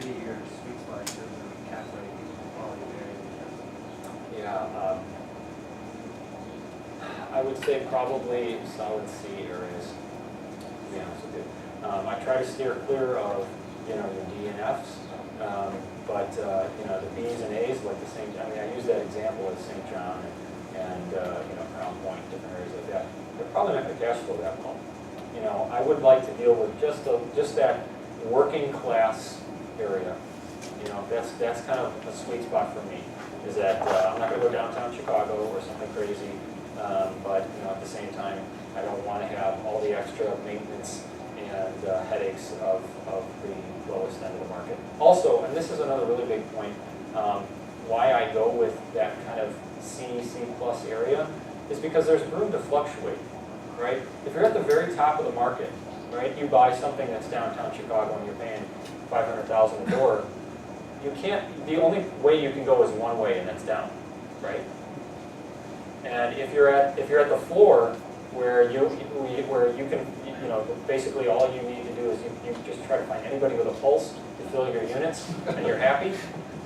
would be your sweet spot in terms of cap rate, quality of area? Yeah, I would say probably solid C areas, to be honest with you. I try to steer clear of, you know, your D and Fs, but, you know, the Bs and As, like the St. I mean, I use that example of St. John and you know, Crown Point, different areas like that. They're probably not going to cash flow that well. You know, I would like to deal with just that working class area. You know, that's kind of a sweet spot for me, is that I'm not going to go downtown Chicago or something crazy, but, you know, at the same time, I don't want to have all the extra maintenance and headaches of the lowest end of the market. Also, and this is another really big point, why I go with that kind of C plus area is because there's room to fluctuate, right? If you're at the very top of the market, right, you buy something that's downtown Chicago and you're paying $500,000 a door, you can't, the only way you can go is one way, and that's down, right? And if you're at the floor where you can, you know, basically all you need to do is you just try to find anybody with a pulse to fill your units, and you're happy,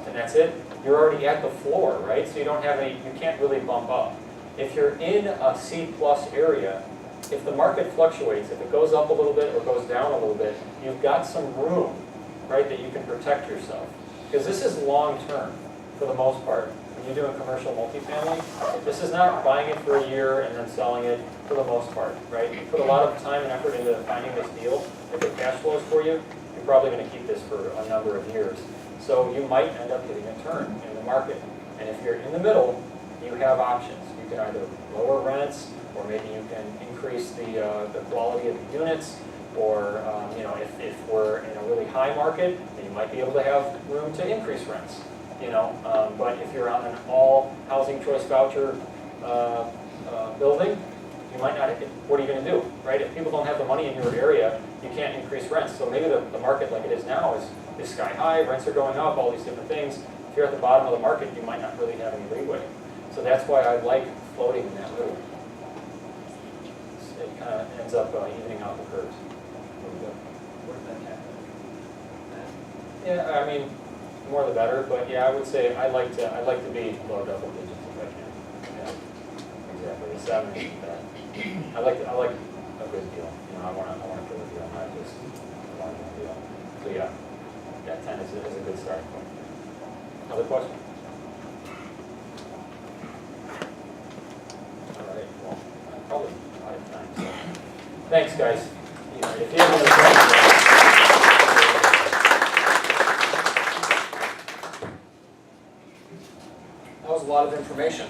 and that's it. You're already at the floor, right? So you don't have any, you can't really bump up. If you're in a C plus area, if the market fluctuates, if it goes up a little bit or goes down a little bit, you've got some room, right, that you can protect yourself. Because this is long term, for the most part. When you're doing commercial multifamily, this is not buying it for a year and then selling it for the most part, right? You put a lot of time and effort into finding this deal. If it cash flows for you, you're probably going to keep this for a number of years. So you might end up getting a turn in the market. And if you're in the middle, you have options. You can either lower rents, or maybe you can increase the quality of the units, or you know, if we're in a really high market, then you might be able to have room to increase rents. You know, but if you're on an all housing choice voucher building, you might not. What are you going to do, right? If people don't have the money in your area, you can't increase rents. So maybe the market, like it is now, is sky high. Rents are going up. All these different things. If you're at the bottom of the market, you might not really have any leeway. So that's why I like floating in that middle. It kind of ends up evening out the curves. Yeah, I mean, more the better, but yeah, I would say I like to be low double digits if I can. Yeah, exactly. The 7 isn't bad. I like a good deal. You know, I want a good deal, not just one deal. So yeah, that 10 is a good starting point. Another question? All right. Well, I'm probably out of time. So thanks, guys. You know, if you have any questions. That was a lot of information.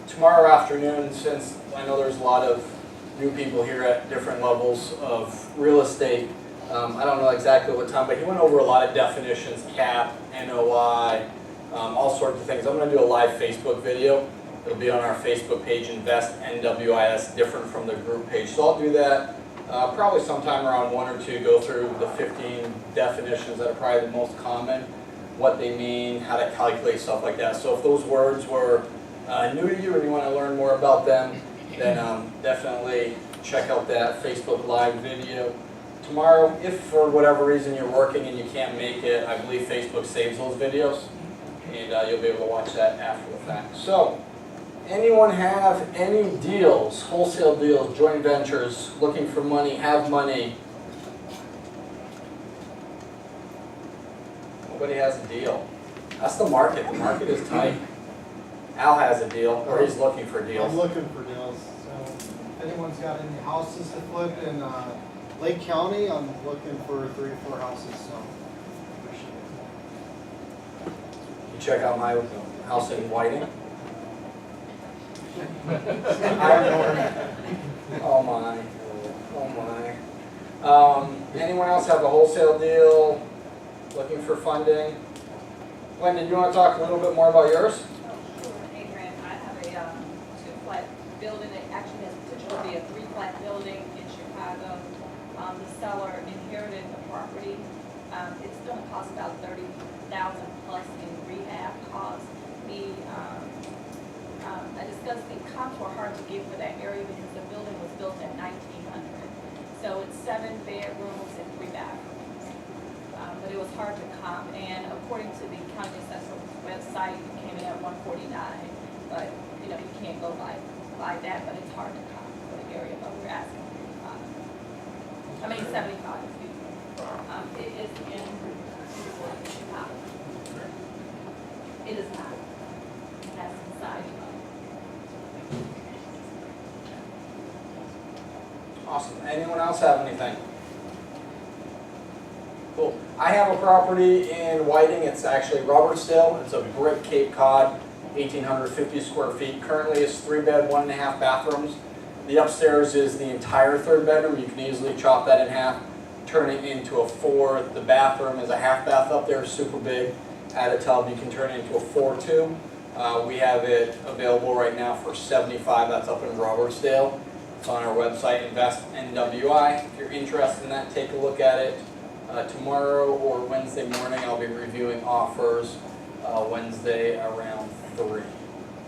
Tomorrow afternoon, since I know there's a lot of new people here at different levels of real estate, I don't know exactly what time, but he went over a lot of definitions, cap, NOI, all sorts of things. I'm going to do a live Facebook video. It'll be on our Facebook page, Invest NWI. That's different from the group page. So I'll do that probably sometime around 1 or 2, go through the 15 definitions that are probably the most common, what they mean, how to calculate, stuff like that. So if those words were new to you and you want to learn more about them, then definitely check out that Facebook Live video. Tomorrow, if for whatever reason you're working and you can't make it, I believe Facebook saves those videos, and you'll be able to watch that after the fact. So, anyone have any deals, wholesale deals, joint ventures, looking for money, have money? Nobody has a deal. That's the market. The market is tight. Al has a deal, or he's looking for deals. I'm looking for deals. So if anyone's got any houses to flip in Lake County, I'm looking for 3 or 4 houses. So appreciate it. You check out my house in Whiting. Oh my. Oh my. Anyone else have a wholesale deal? Looking for funding? Glenn, did you want to talk a little bit more about yours? Adrian, I have a 2-flat building that actually has potential to be a 3-flat building in Chicago. The seller inherited the property. It's going to cost about $30,000 plus in rehab costs. I discussed the comps were hard to get for that area because the building was built in 1900. So it's 7 bedrooms and 3 bathrooms. But it was hard to comp, and according to the county assessor's website, it came in at 149. But, you know, you can't go by that, but it's hard to comp for the area, but we're asking 75. I mean 75, excuse me. It is in Chicago. It is not. That's inside Chicago. Awesome. Anyone else have anything? Cool. I have a property in Whiting. It's actually Robertsdale. It's a brick Cape Cod, 1,850 square feet. Currently it's 3-bed, 1.5 bathrooms. The upstairs is the entire 3rd bedroom. You can easily chop that in half, turn it into a 4. The bathroom is a half bath up there, super big. Add a tub, you can turn it into a 4-2. We have it available right now for $75. That's up in Robertsdale. It's on our website, Invest NWI. If you're interested in that, take a look at it. Tomorrow or Wednesday morning, I'll be reviewing offers Wednesday around 3.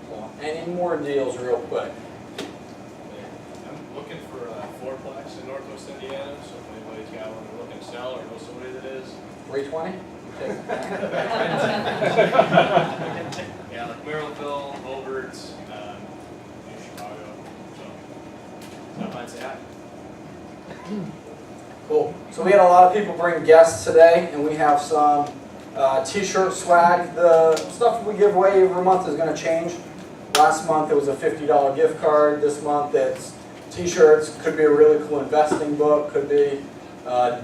So, any more deals real quick? I'm looking for a 4-plex in Northwest Indiana, so if anybody's got one they're looking to sell or know somebody that is. 320? Yeah, like Merrillville, Wilbert, New Chicago, so stop by and say hi. Cool. So we had a lot of people bring guests today, and we have some t-shirt swag. The stuff we give away every month is going to change. Last month it was a $50 gift card. This month it's t-shirts. Could be a really cool investing book. Could be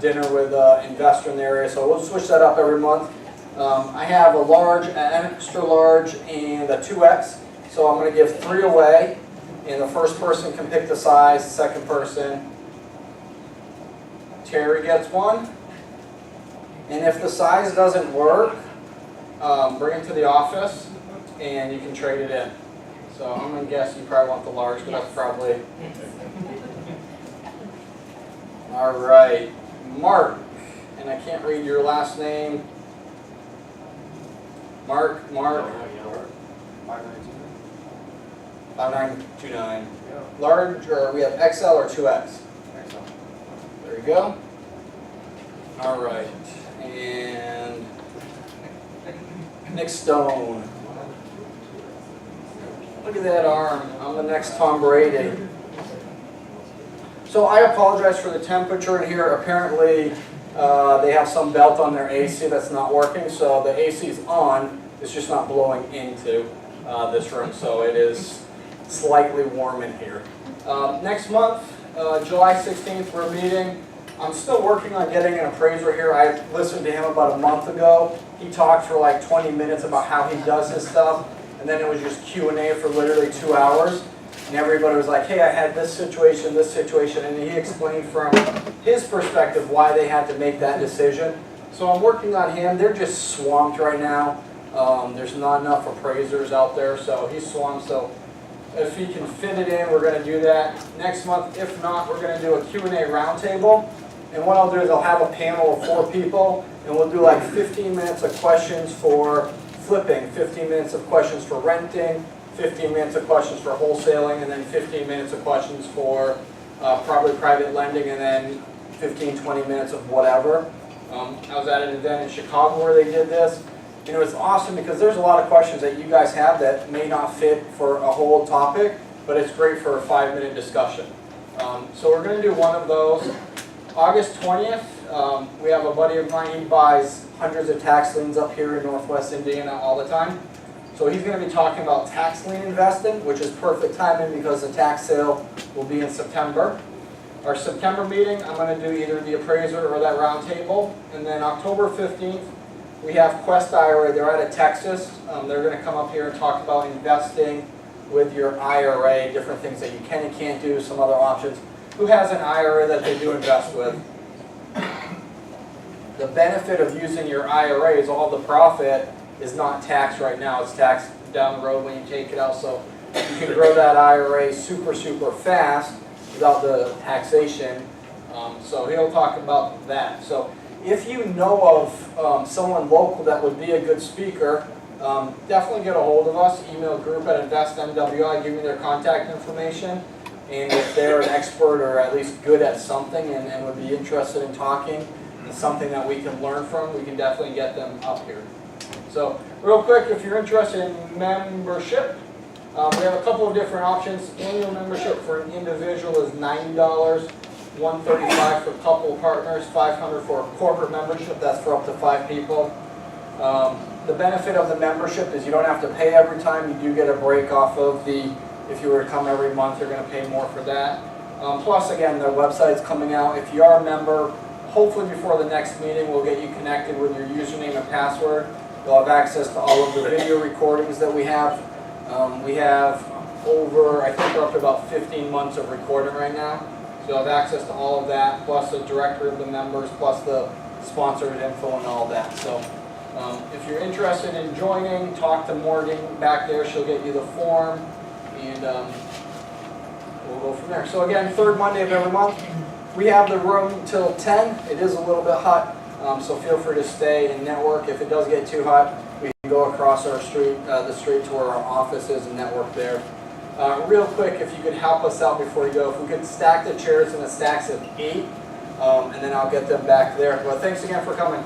dinner with an investor in the area. So we'll switch that up every month. I have a large, an extra large, and a 2X. So I'm going to give 3 away, and the first person can pick the size. The second person, Terry, gets 1. And if the size doesn't work, bring it to the office, and you can trade it in. So I'm going to guess you probably want the large, but that's probably... All right, Mark, and I can't read your last name. Mark. 5929. Large, or we have XL or 2X? There you go. All right, and Nick Stone. Look at that arm. I'm the next Tom Brady. So I apologize for the temperature in here. Apparently, they have some belt on their AC that's not working. So the AC is on. It's just not blowing into this room. So it is slightly warm in here. Next month, July 16th, we're meeting. I'm still working on getting an appraiser here. I listened to him about a month ago. He talked for like 20 minutes about how he does his stuff. And then it was just Q&A for literally 2 hours. And everybody was like, hey, I had this situation, and he explained from his perspective why they had to make that decision. So I'm working on him. They're just swamped right now. There's not enough appraisers out there, so he's swamped. So if he can fit it in, we're going to do that next month. If not, we're going to do a Q&A roundtable. And what I'll do is I'll have a panel of 4 people, and we'll do like 15 minutes of questions for flipping, 15 minutes of questions for renting, 15 minutes of questions for wholesaling, and then 15 minutes of questions for probably private lending, and then 15, 20 minutes of whatever. I was at an event in Chicago where they did this, and it was awesome because there's a lot of questions that you guys have that may not fit for a whole topic, but it's great for a 5-minute discussion. So we're going to do one of those. August 20th, we have a buddy of mine, he buys hundreds of tax liens up here in Northwest Indiana all the time. So he's going to be talking about tax lien investing, which is perfect timing because the tax sale will be in September. Our September meeting, I'm going to do either the appraiser or that roundtable. And then October 15th, we have Quest IRA. They're out of Texas. They're going to come up here and talk about investing with your IRA, different things that you can and can't do, some other options. Who has an IRA that they do invest with? The benefit of using your IRA is all the profit is not taxed right now. It's taxed down the road when you take it out. So you can grow that IRA super, super fast without the taxation. So he'll talk about that. So if you know of someone local that would be a good speaker, definitely get a hold of us. Email group@investnwi, give me their contact information. And if they're an expert or at least good at something and would be interested in talking, and something that we can learn from, we can definitely get them up here. So real quick, if you're interested in membership, we have a couple of different options. Annual membership for an individual is $90, $135 for couple partners, $500 for a corporate membership. That's for up to 5 people. The benefit of the membership is you don't have to pay every time. You do get a break off of the, if you were to come every month, you're going to pay more for that. Plus, again, their website's coming out. If you are a member, hopefully before the next meeting, we'll get you connected with your username and password. You'll have access to all of the video recordings that we have. We have over, I think we're up to about 15 months of recording right now. So you'll have access to all of that, plus the directory of the members, plus the sponsored info and all that. So if you're interested in joining, talk to Morgan back there. She'll get you the form, and we'll go from there. So again, third Monday of every month. We have the room till 10. It is a little bit hot, so feel free to stay and network. If it does get too hot, we can go across our street, the street to where our office is and network there. Real quick, if you could help us out before you go, if we could stack the chairs in the stacks of 8, and then I'll get them back there. But thanks again for coming.